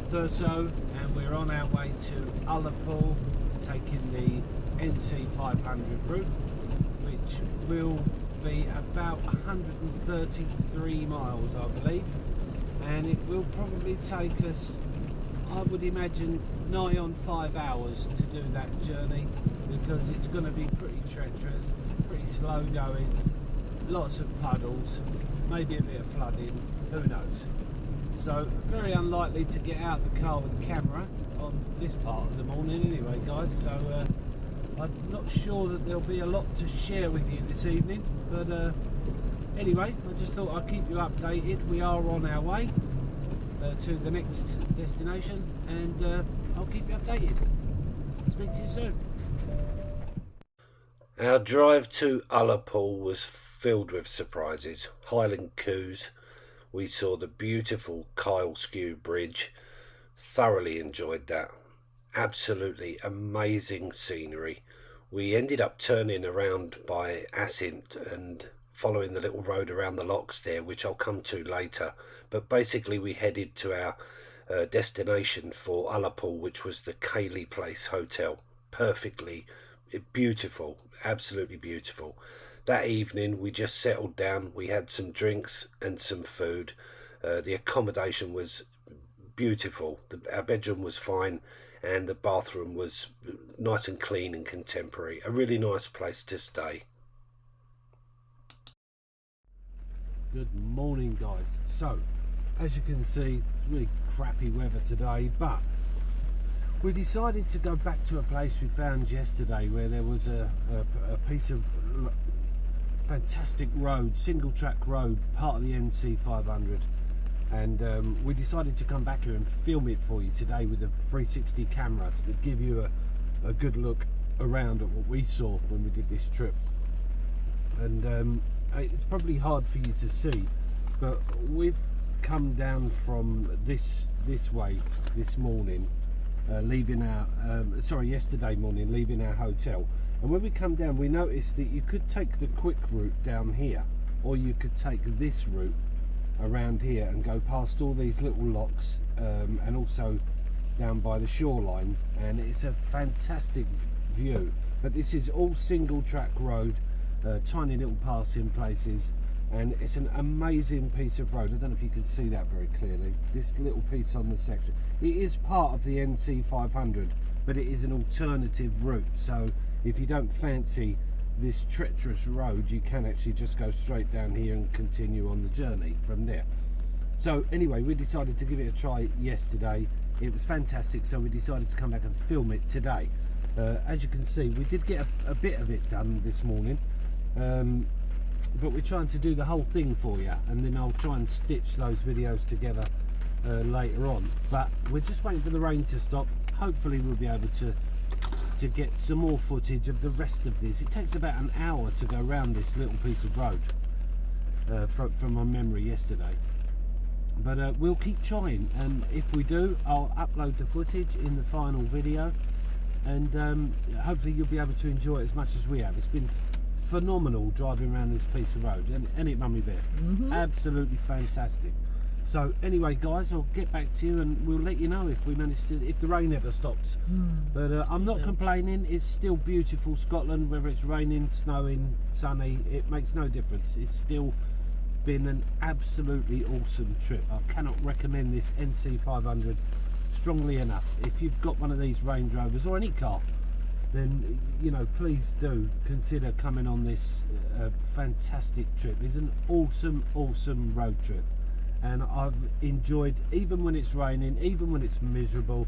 Thurso and we're on our way to Ullapool, taking the NC500 route, which will be about 133 miles, I believe, and it will probably take us, I would imagine, nigh on 5 hours to do that journey, because it's going to be pretty treacherous, pretty slow going, lots of puddles, maybe a bit of flooding, who knows. So very unlikely to get out the car with a camera on this part of the morning anyway, guys, so I'm not sure that there'll be a lot to share with you this evening, but anyway, I just thought I'd keep you updated. We are on our way to the next destination, and I'll keep you updated. Speak to you soon. Our drive to Ullapool was filled with surprises. Highland Coups, we saw the beautiful Kyle Skew Bridge, thoroughly enjoyed that. Absolutely amazing scenery. We ended up turning around by Assynt and following the little road around the locks there, which I'll come to later. But basically we headed to our destination for Ullapool, which was the Cayley Place Hotel. Perfectly beautiful, absolutely beautiful. That evening we just settled down, we had some drinks and some food. The accommodation was beautiful, our bedroom was fine, and the bathroom was nice and clean and contemporary. A really nice place to stay. Good morning, guys. So as you can see, it's really crappy weather today, but we decided to go back to a place we found yesterday where there was a piece of fantastic road, single track road, part of the NC500, and we decided to come back here and film it for you today with a 360 camera to give you a good look around at what we saw when we did this trip. And it's probably hard for you to see, but we've come down from this way this morning, leaving our yesterday morning, leaving our hotel, and when we come down we noticed that you could take the quick route down here, or you could take this route around here and go past all these little locks, and also down by the shoreline, and it's a fantastic view. But this is all single track road, tiny little passing places, and it's an amazing piece of road. I don't know if you can see that very clearly, this little piece on the section. It is part of the NC500, but it is an alternative route, so if you don't fancy this treacherous road, you can actually just go straight down here and continue on the journey from there. So anyway, we decided to give it a try yesterday. It was fantastic, so we decided to come back and film it today. As you can see, we did get a bit of it done this morning, but we're trying to do the whole thing for you, and then I'll try and stitch those videos together later on. But we're just waiting for the rain to stop. Hopefully we'll be able to get some more footage of the rest of this. It takes about an hour to go around this little piece of road, from my memory yesterday, but we'll keep trying, and if we do, I'll upload the footage in the final video, and hopefully you'll be able to enjoy it as much as we have. It's been phenomenal driving around this piece of road, and it, Mummy Bear? Absolutely fantastic. So anyway, guys, I'll get back to you and we'll let you know if we manage to, if the rain ever stops. But I'm not complaining. It's still beautiful Scotland, whether it's raining, snowing, sunny, it makes no difference. It's still been an absolutely awesome trip. I cannot recommend this NC500 strongly enough. If you've got one of these Range Rovers or any car, then please do consider coming on this fantastic trip. It's an awesome road trip, and I've enjoyed, even when it's raining, even when it's miserable,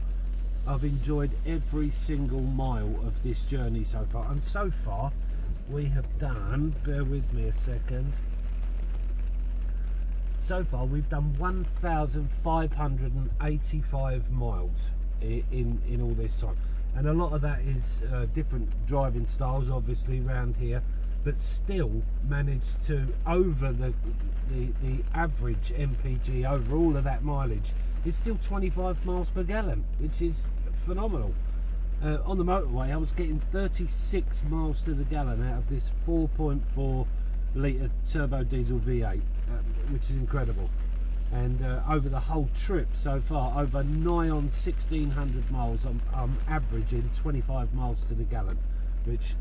I've enjoyed every single mile of this journey so far. And so far we have done, bear with me a second, so far we've done 1,585 miles in all this time, and a lot of that is different driving styles obviously around here. but still managed to, over the average MPG over all of that mileage, it's still 25 miles per gallon, which is phenomenal. On the motorway I was getting 36 miles to the gallon out of this 4.4 litre turbo diesel V8, which is incredible. And over the whole trip so far, over nigh on 1600 miles, I'm averaging 25 miles to the gallon, which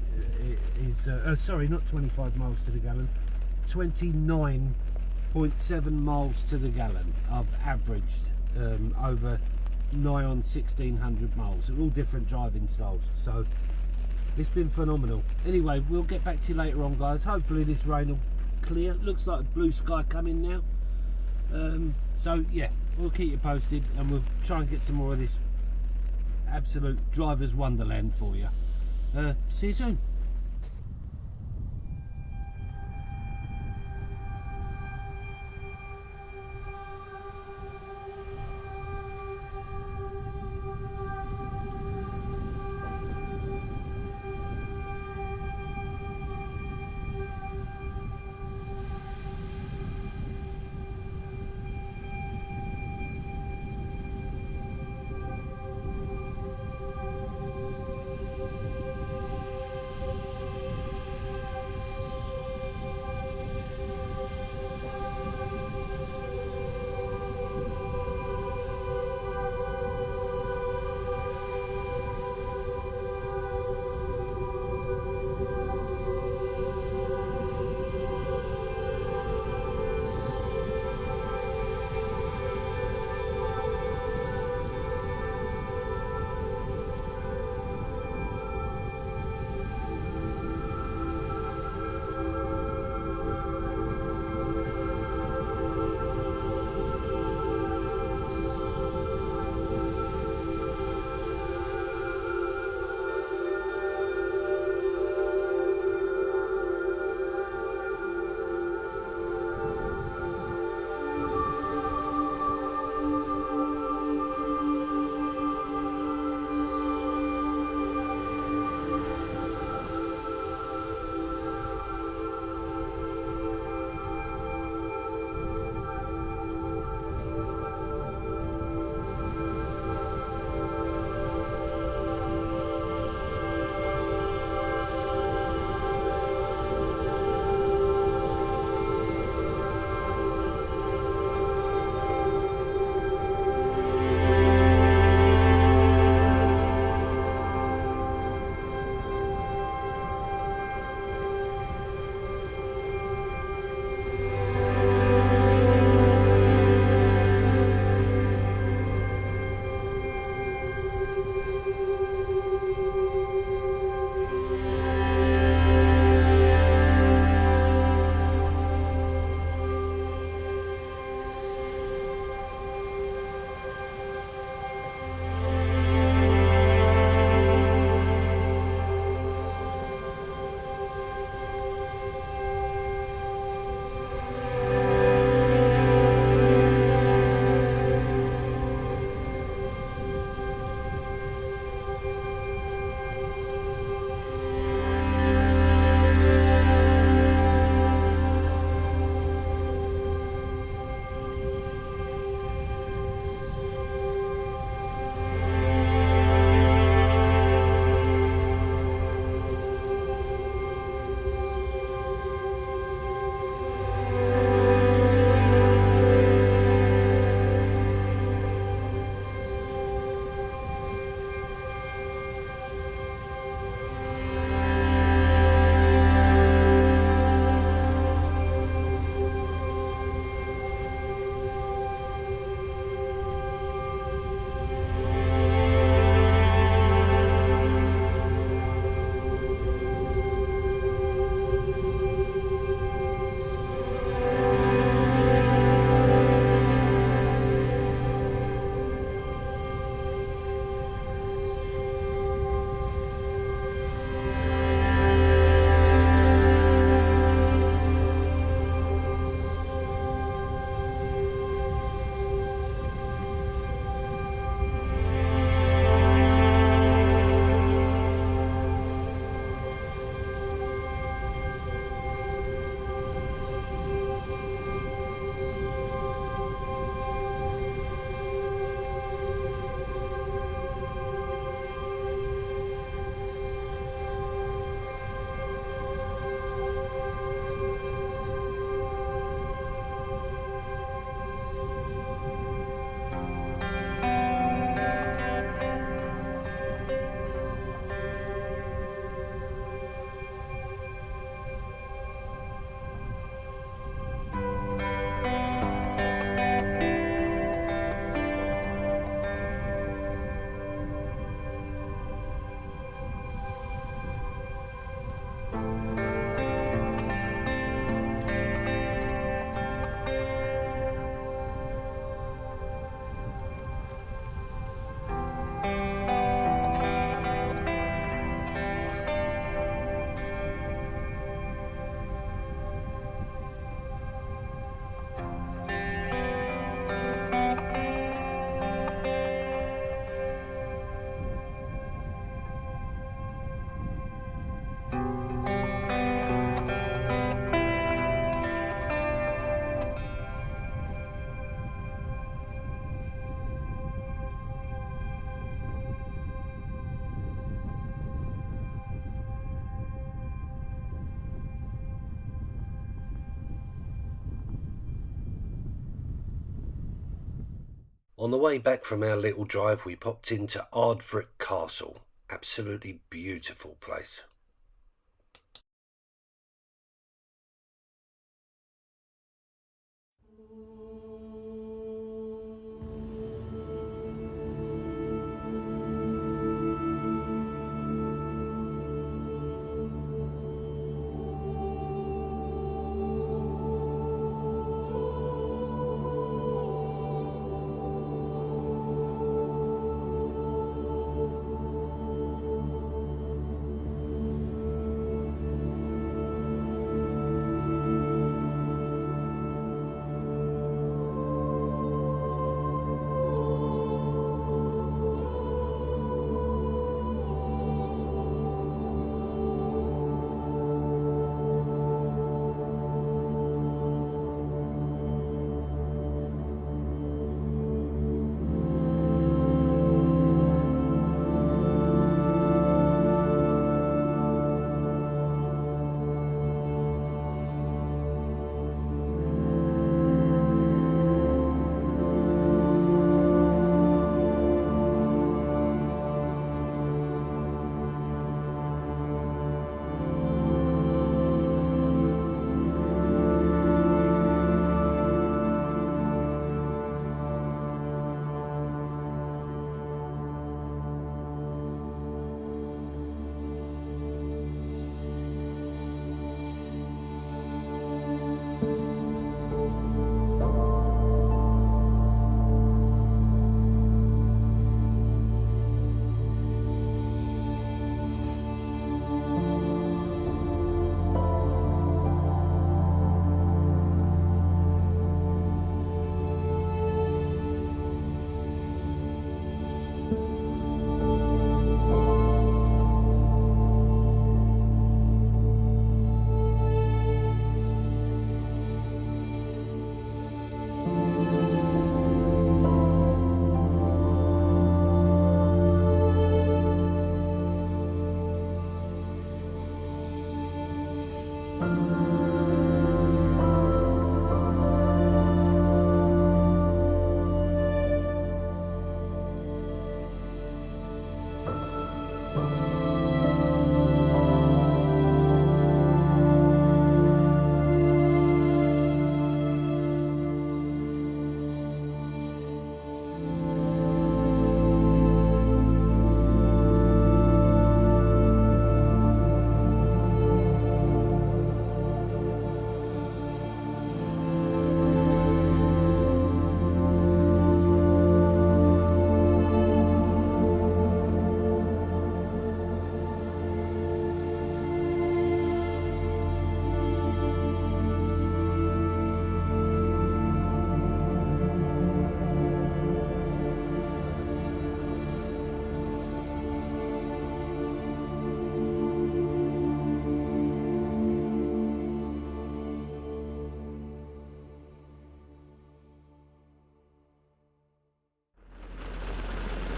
is sorry, not 25 miles to the gallon, 29.7 miles to the gallon I've averaged over nigh on 1600 miles. They're all different driving styles, so it's been phenomenal. Anyway, we'll get back to you later on, guys. Hopefully this rain will clear. Looks like a blue sky coming now. So yeah, we'll keep you posted, and we'll try and get some more of this absolute driver's wonderland for you. See you soon. On the way back from our little drive, we popped into Ardfrick Castle. Absolutely beautiful place.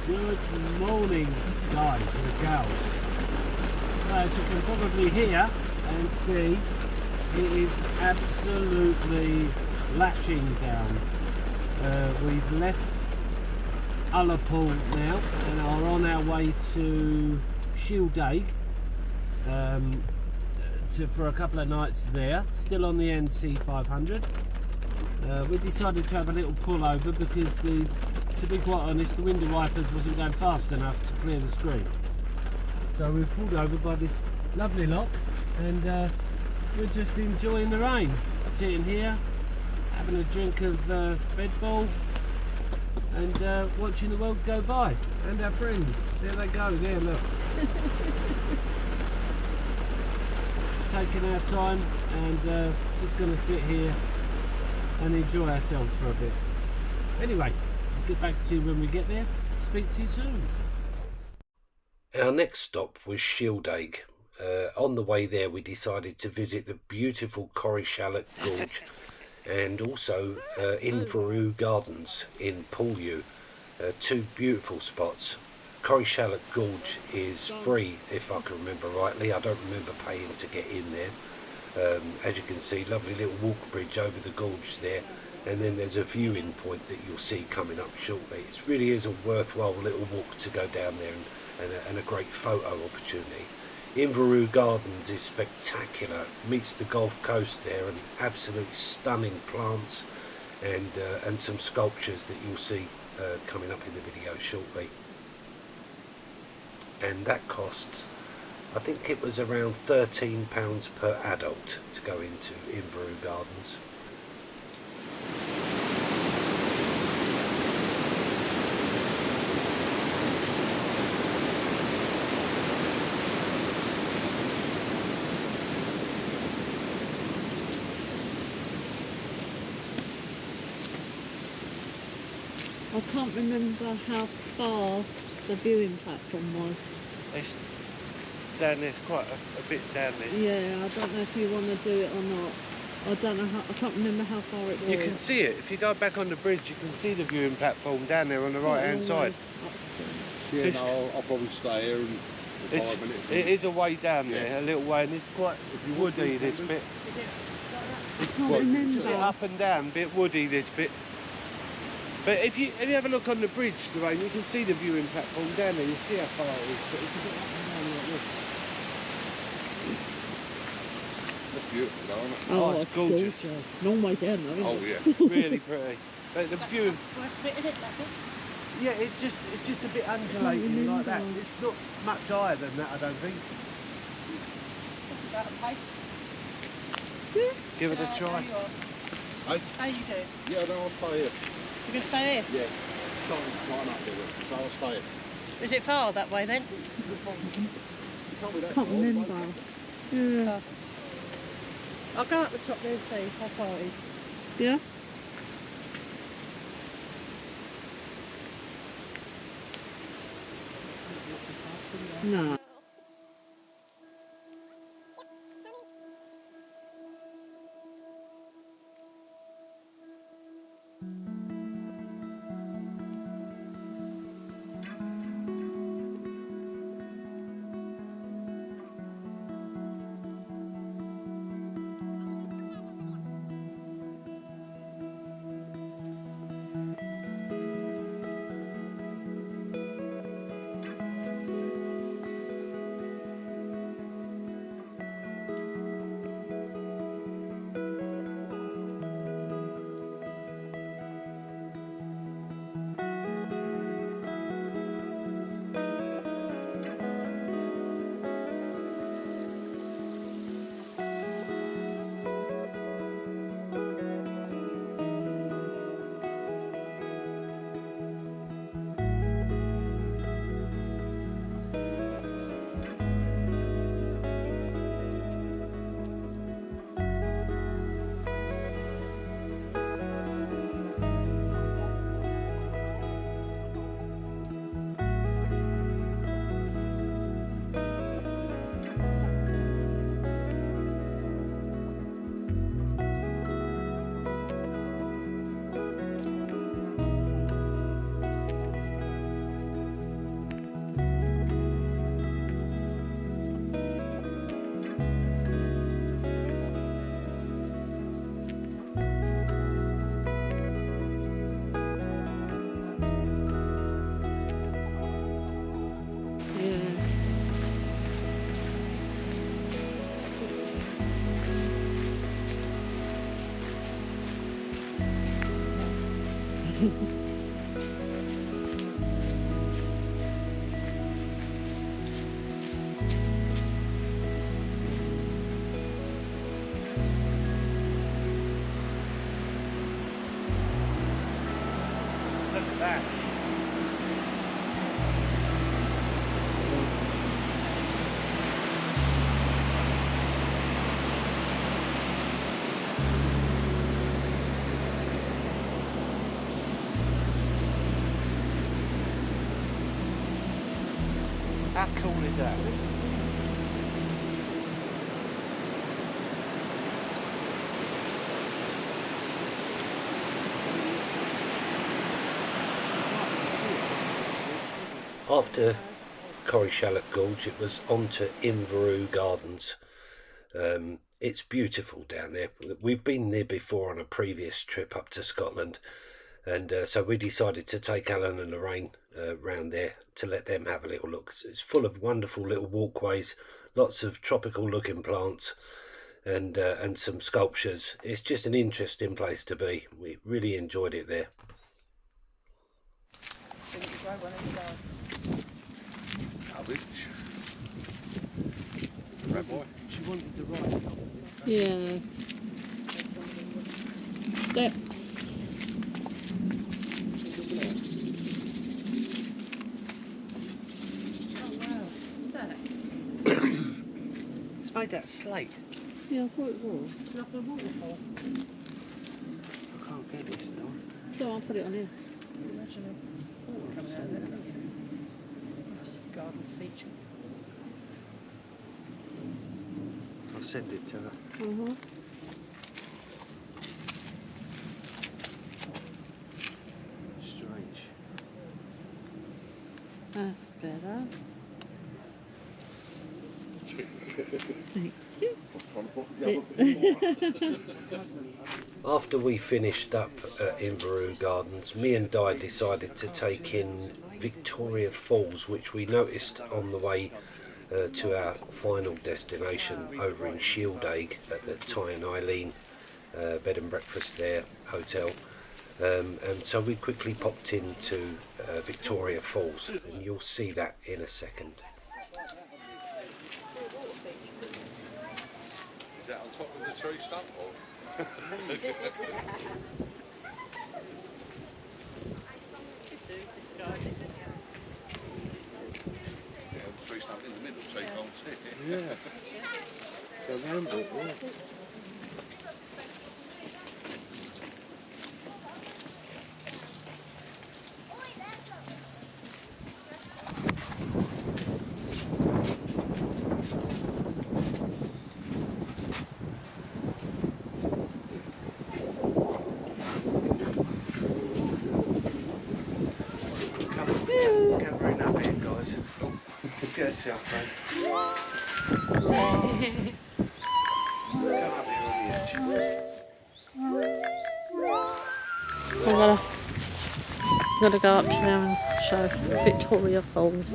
Good morning, guys and gals. As you can probably hear and see, it is absolutely lashing down. We've left Ullapool now and are on our way to Shieldaig for a couple of nights there, still on the NC500. We decided to have a little pull over because to be quite honest, the window wipers wasn't going fast enough to clear the screen. So we pulled over by this lovely lot and we're just enjoying the rain. Sitting here, having a drink of Red Bull and watching the world go by. And our friends, there they go, there look. Just taking our time and just going to sit here and enjoy ourselves for a bit. Anyway, get back to you when we get there. Speak to you soon. Our next stop was Shieldaig. On the way there we decided to visit the beautiful Corrie Gorge and also Inveru Gardens in Pooleu. Two beautiful spots. Corrie Gorge is free, if I can remember rightly. I don't remember paying to get in there. As you can see, lovely little walk bridge over the gorge there, and then there's a viewing point that you'll see coming up shortly. It really is a worthwhile little walk to go down there, and a great photo opportunity. Inverurie Gardens is spectacular, meets the Gulf Coast there, and absolutely stunning plants and some sculptures that you'll see coming up in the video shortly. And that costs, I think it was around £13 per adult to go into Inverurie Gardens. I can't remember how far the viewing platform was. It's down there's quite a bit down there. Yeah, I don't know if you want to do it or not. I don't know how, I can't remember how far it was. You can see it. If you go back on the bridge, you can see the viewing platform down there on the right hand side. Yeah, no, I'll probably stay here and for 5 minutes. It is a way down there, a little way, and it's quite woody, this bit. I can't remember. It's up and down, a bit woody, this bit. But if you have a look on the bridge, Lorraine, you can see the viewing platform down there. You see how far it is, but it's a bit up and down like this. That's beautiful, though, isn't it? Oh, it's gorgeous. Long way down though, isn't Oh, it? yeah. Really pretty. But the viewing, Worst bit of it, that bit. yeah, it's just a bit undulating like that. It's not much higher than that, I don't think. About a pace. Give it a try. Hey? How you doing? Yeah, no, I'll stay here. You going to stay here? Yeah. It's starting to tighten up a bit, so I'll stay here. Is it far that way then? You told me that Can't before, remember. mate. Yeah. I'll go up the top there and see how far it is. Yeah? No. Look at that. How cool is that? After Corrie Gorge, it was on to Inverurie Gardens. It's beautiful down there. We've been there before on a previous trip up to Scotland, and so we decided to take Alan and Lorraine round there to let them have a little look. It's full of wonderful little walkways, lots of tropical looking plants, and some sculptures. It's just an interesting place to be. We really enjoyed it there. Red boy. She wanted the right top. Yeah. Steps. Oh wow, what's that? It's made out of slate. Yeah, I thought it was. It's like a waterfall. I can't get this now. So I'll put it on here. Imagine a water coming out of it. That's a garden feature. I'll send it to her. Strange. That's better. After we finished up at Inverurie Gardens, me and Di decided to take in Victoria Falls, which we noticed on the way to our final destination over in Shieldaig at the Ty and Eileen bed and breakfast there hotel, and so we quickly popped into Victoria Falls, and you'll see that in a second. Is that on top of the tree stump or? Yeah, the tree stump in the middle so you can't see it. Yeah. So round it, yeah. Gathering up here, guys. Get yourself, mate. Come up here on the edge. Gotta go up to there and show Victoria Falls.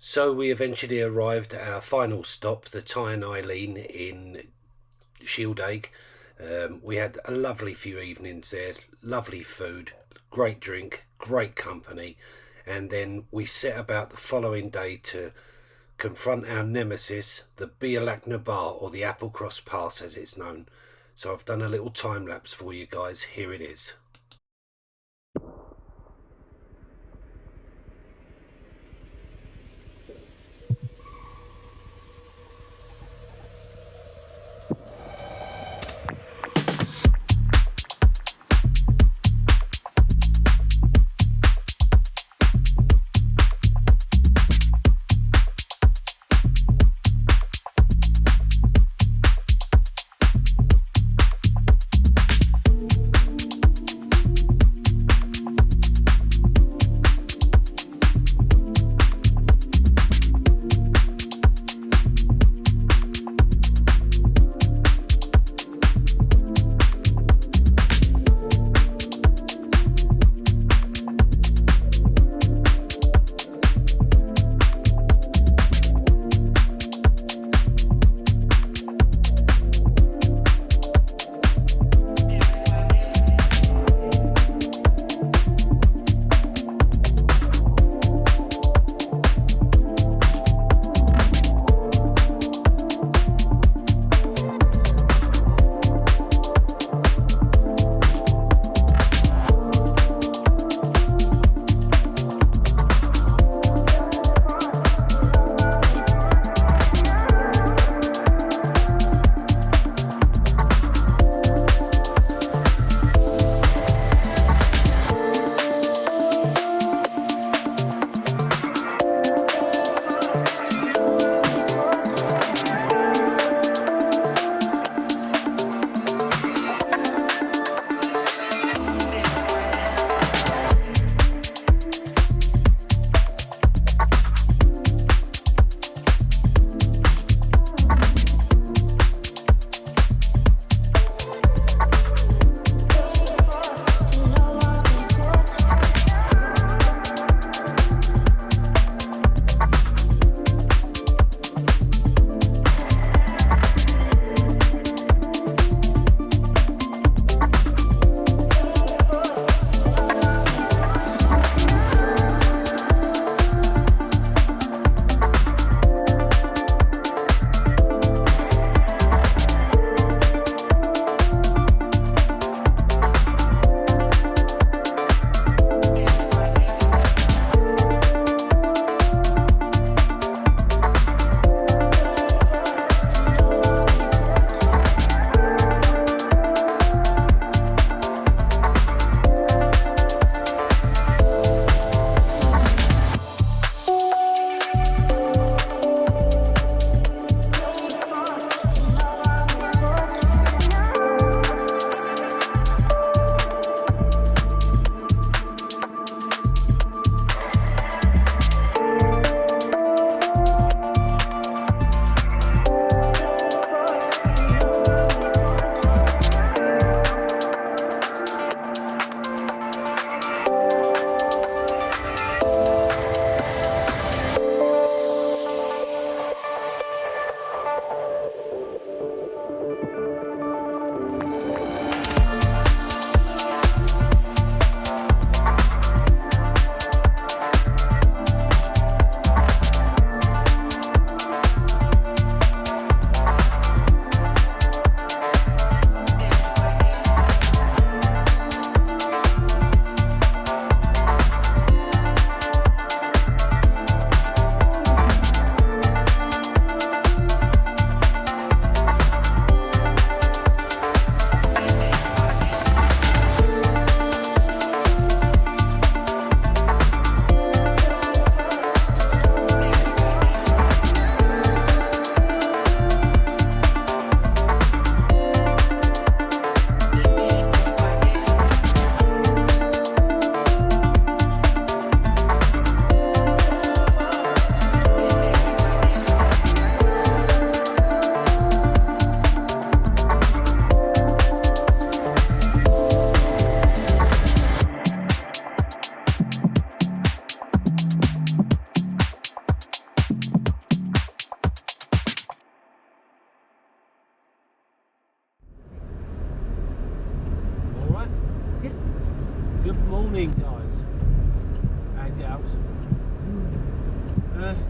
So we eventually arrived at our final stop, the Ty and Eileen in Shieldaig. We had a lovely few evenings there, lovely food, great drink, great company, and then we set about the following day to confront our nemesis, the Bealach na Bar, or the Applecross Pass as it's known. So I've done a little time lapse for you guys, here it is.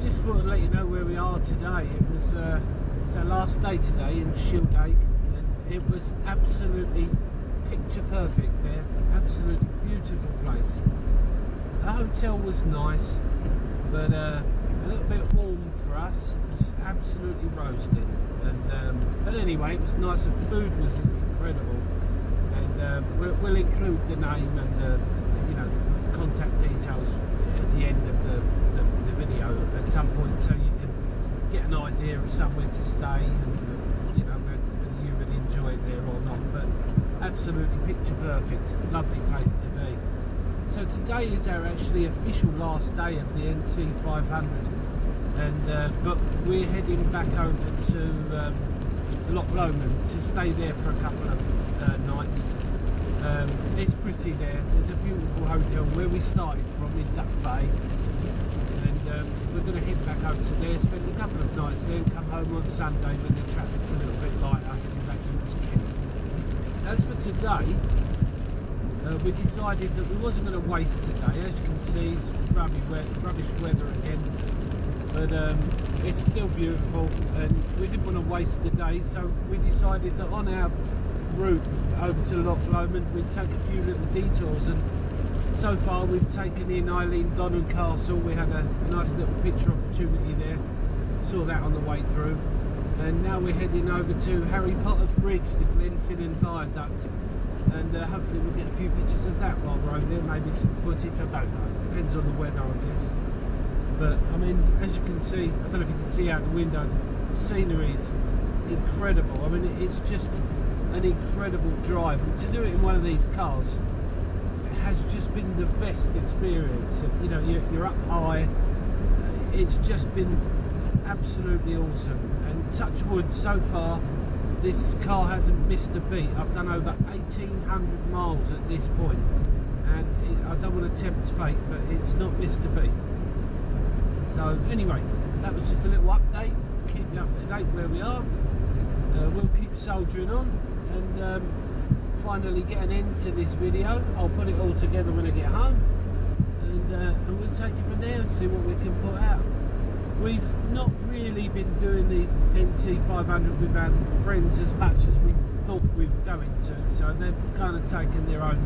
just thought I'd let you know where we are today. It's our last day today in Shildake, and it was absolutely picture perfect there. Absolutely beautiful place. The hotel was nice, but a little bit warm for us. It was absolutely roasting, and but anyway, it was nice, and food was incredible. And we'll include the name and the contact details at the end of the video at some point, so you can get an idea of somewhere to stay, and whether you would enjoy it there or not. But absolutely picture perfect, lovely place to be. So today is our actually official last day of the NC500, and but we're heading back over to Loch Lomond to stay there for a couple of nights. It's pretty there. There's a beautiful hotel where we started from in Duck Bay, and we're going to head back over to there, spend a couple of nights there, and come home on Sunday when the traffic's a little bit lighter, heading back towards Kent. As for today, we decided that we wasn't going to waste today. As you can see, it's rubbish weather again, but it's still beautiful, and we didn't want to waste the day, so we decided that on our route over to Loch Lomond we'd take a few little detours, and so far we've taken in Donnan Castle. We had a nice little picture opportunity there, saw that on the way through, and now we're heading over to Harry Potter's Bridge, the Glenfinnan Viaduct, and hopefully we'll get a few pictures of that while we're over there, maybe some footage, I don't know, depends on the weather I guess. But I mean, as you can see, I don't know if you can see out the window, the scenery is incredible. I mean, it's just an incredible drive, and to do it in one of these cars has just been the best experience. You're up high, it's just been absolutely awesome, and touch wood, so far this car hasn't missed a beat. I've done over 1,800 miles at this point, and I don't want to tempt fate, but it's not missed a beat. So anyway, that was just a little update, keep you up to date where we are. We'll keep soldiering on, and finally get an end to this video. I'll put it all together when I get home, and we'll take it from there and see what we can put out. We've not really been doing the NC500 with our friends as much as we thought we were going to, so they've kind of taken their own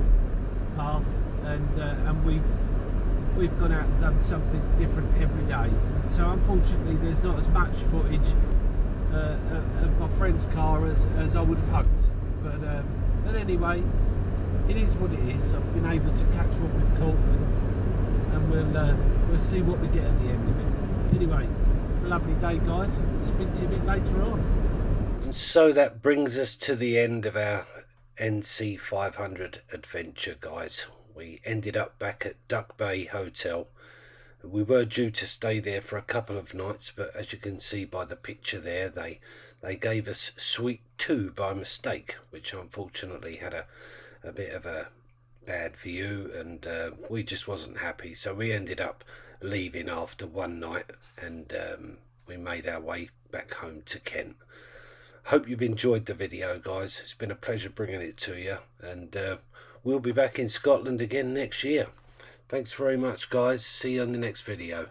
path, and we've gone out and done something different every day. So unfortunately there's not as much footage of my friend's car as I would have hoped, but anyway, it is what it is. I've been able to catch what we've caught, and we'll see what we get at the end of it. Anyway, a lovely day guys, speak to you a bit later on. And so that brings us to the end of our NC500 adventure, guys. We ended up back at Duck Bay Hotel. We were due to stay there for a couple of nights, but as you can see by the picture there, they gave us Suite 2 by mistake, which unfortunately had a bit of a bad view, and we just wasn't happy, so we ended up leaving after one night, and we made our way back home to Kent. Hope you've enjoyed the video, guys. It's been a pleasure bringing it to you, and we'll be back in Scotland again next year. Thanks very much, guys. See you on the next video.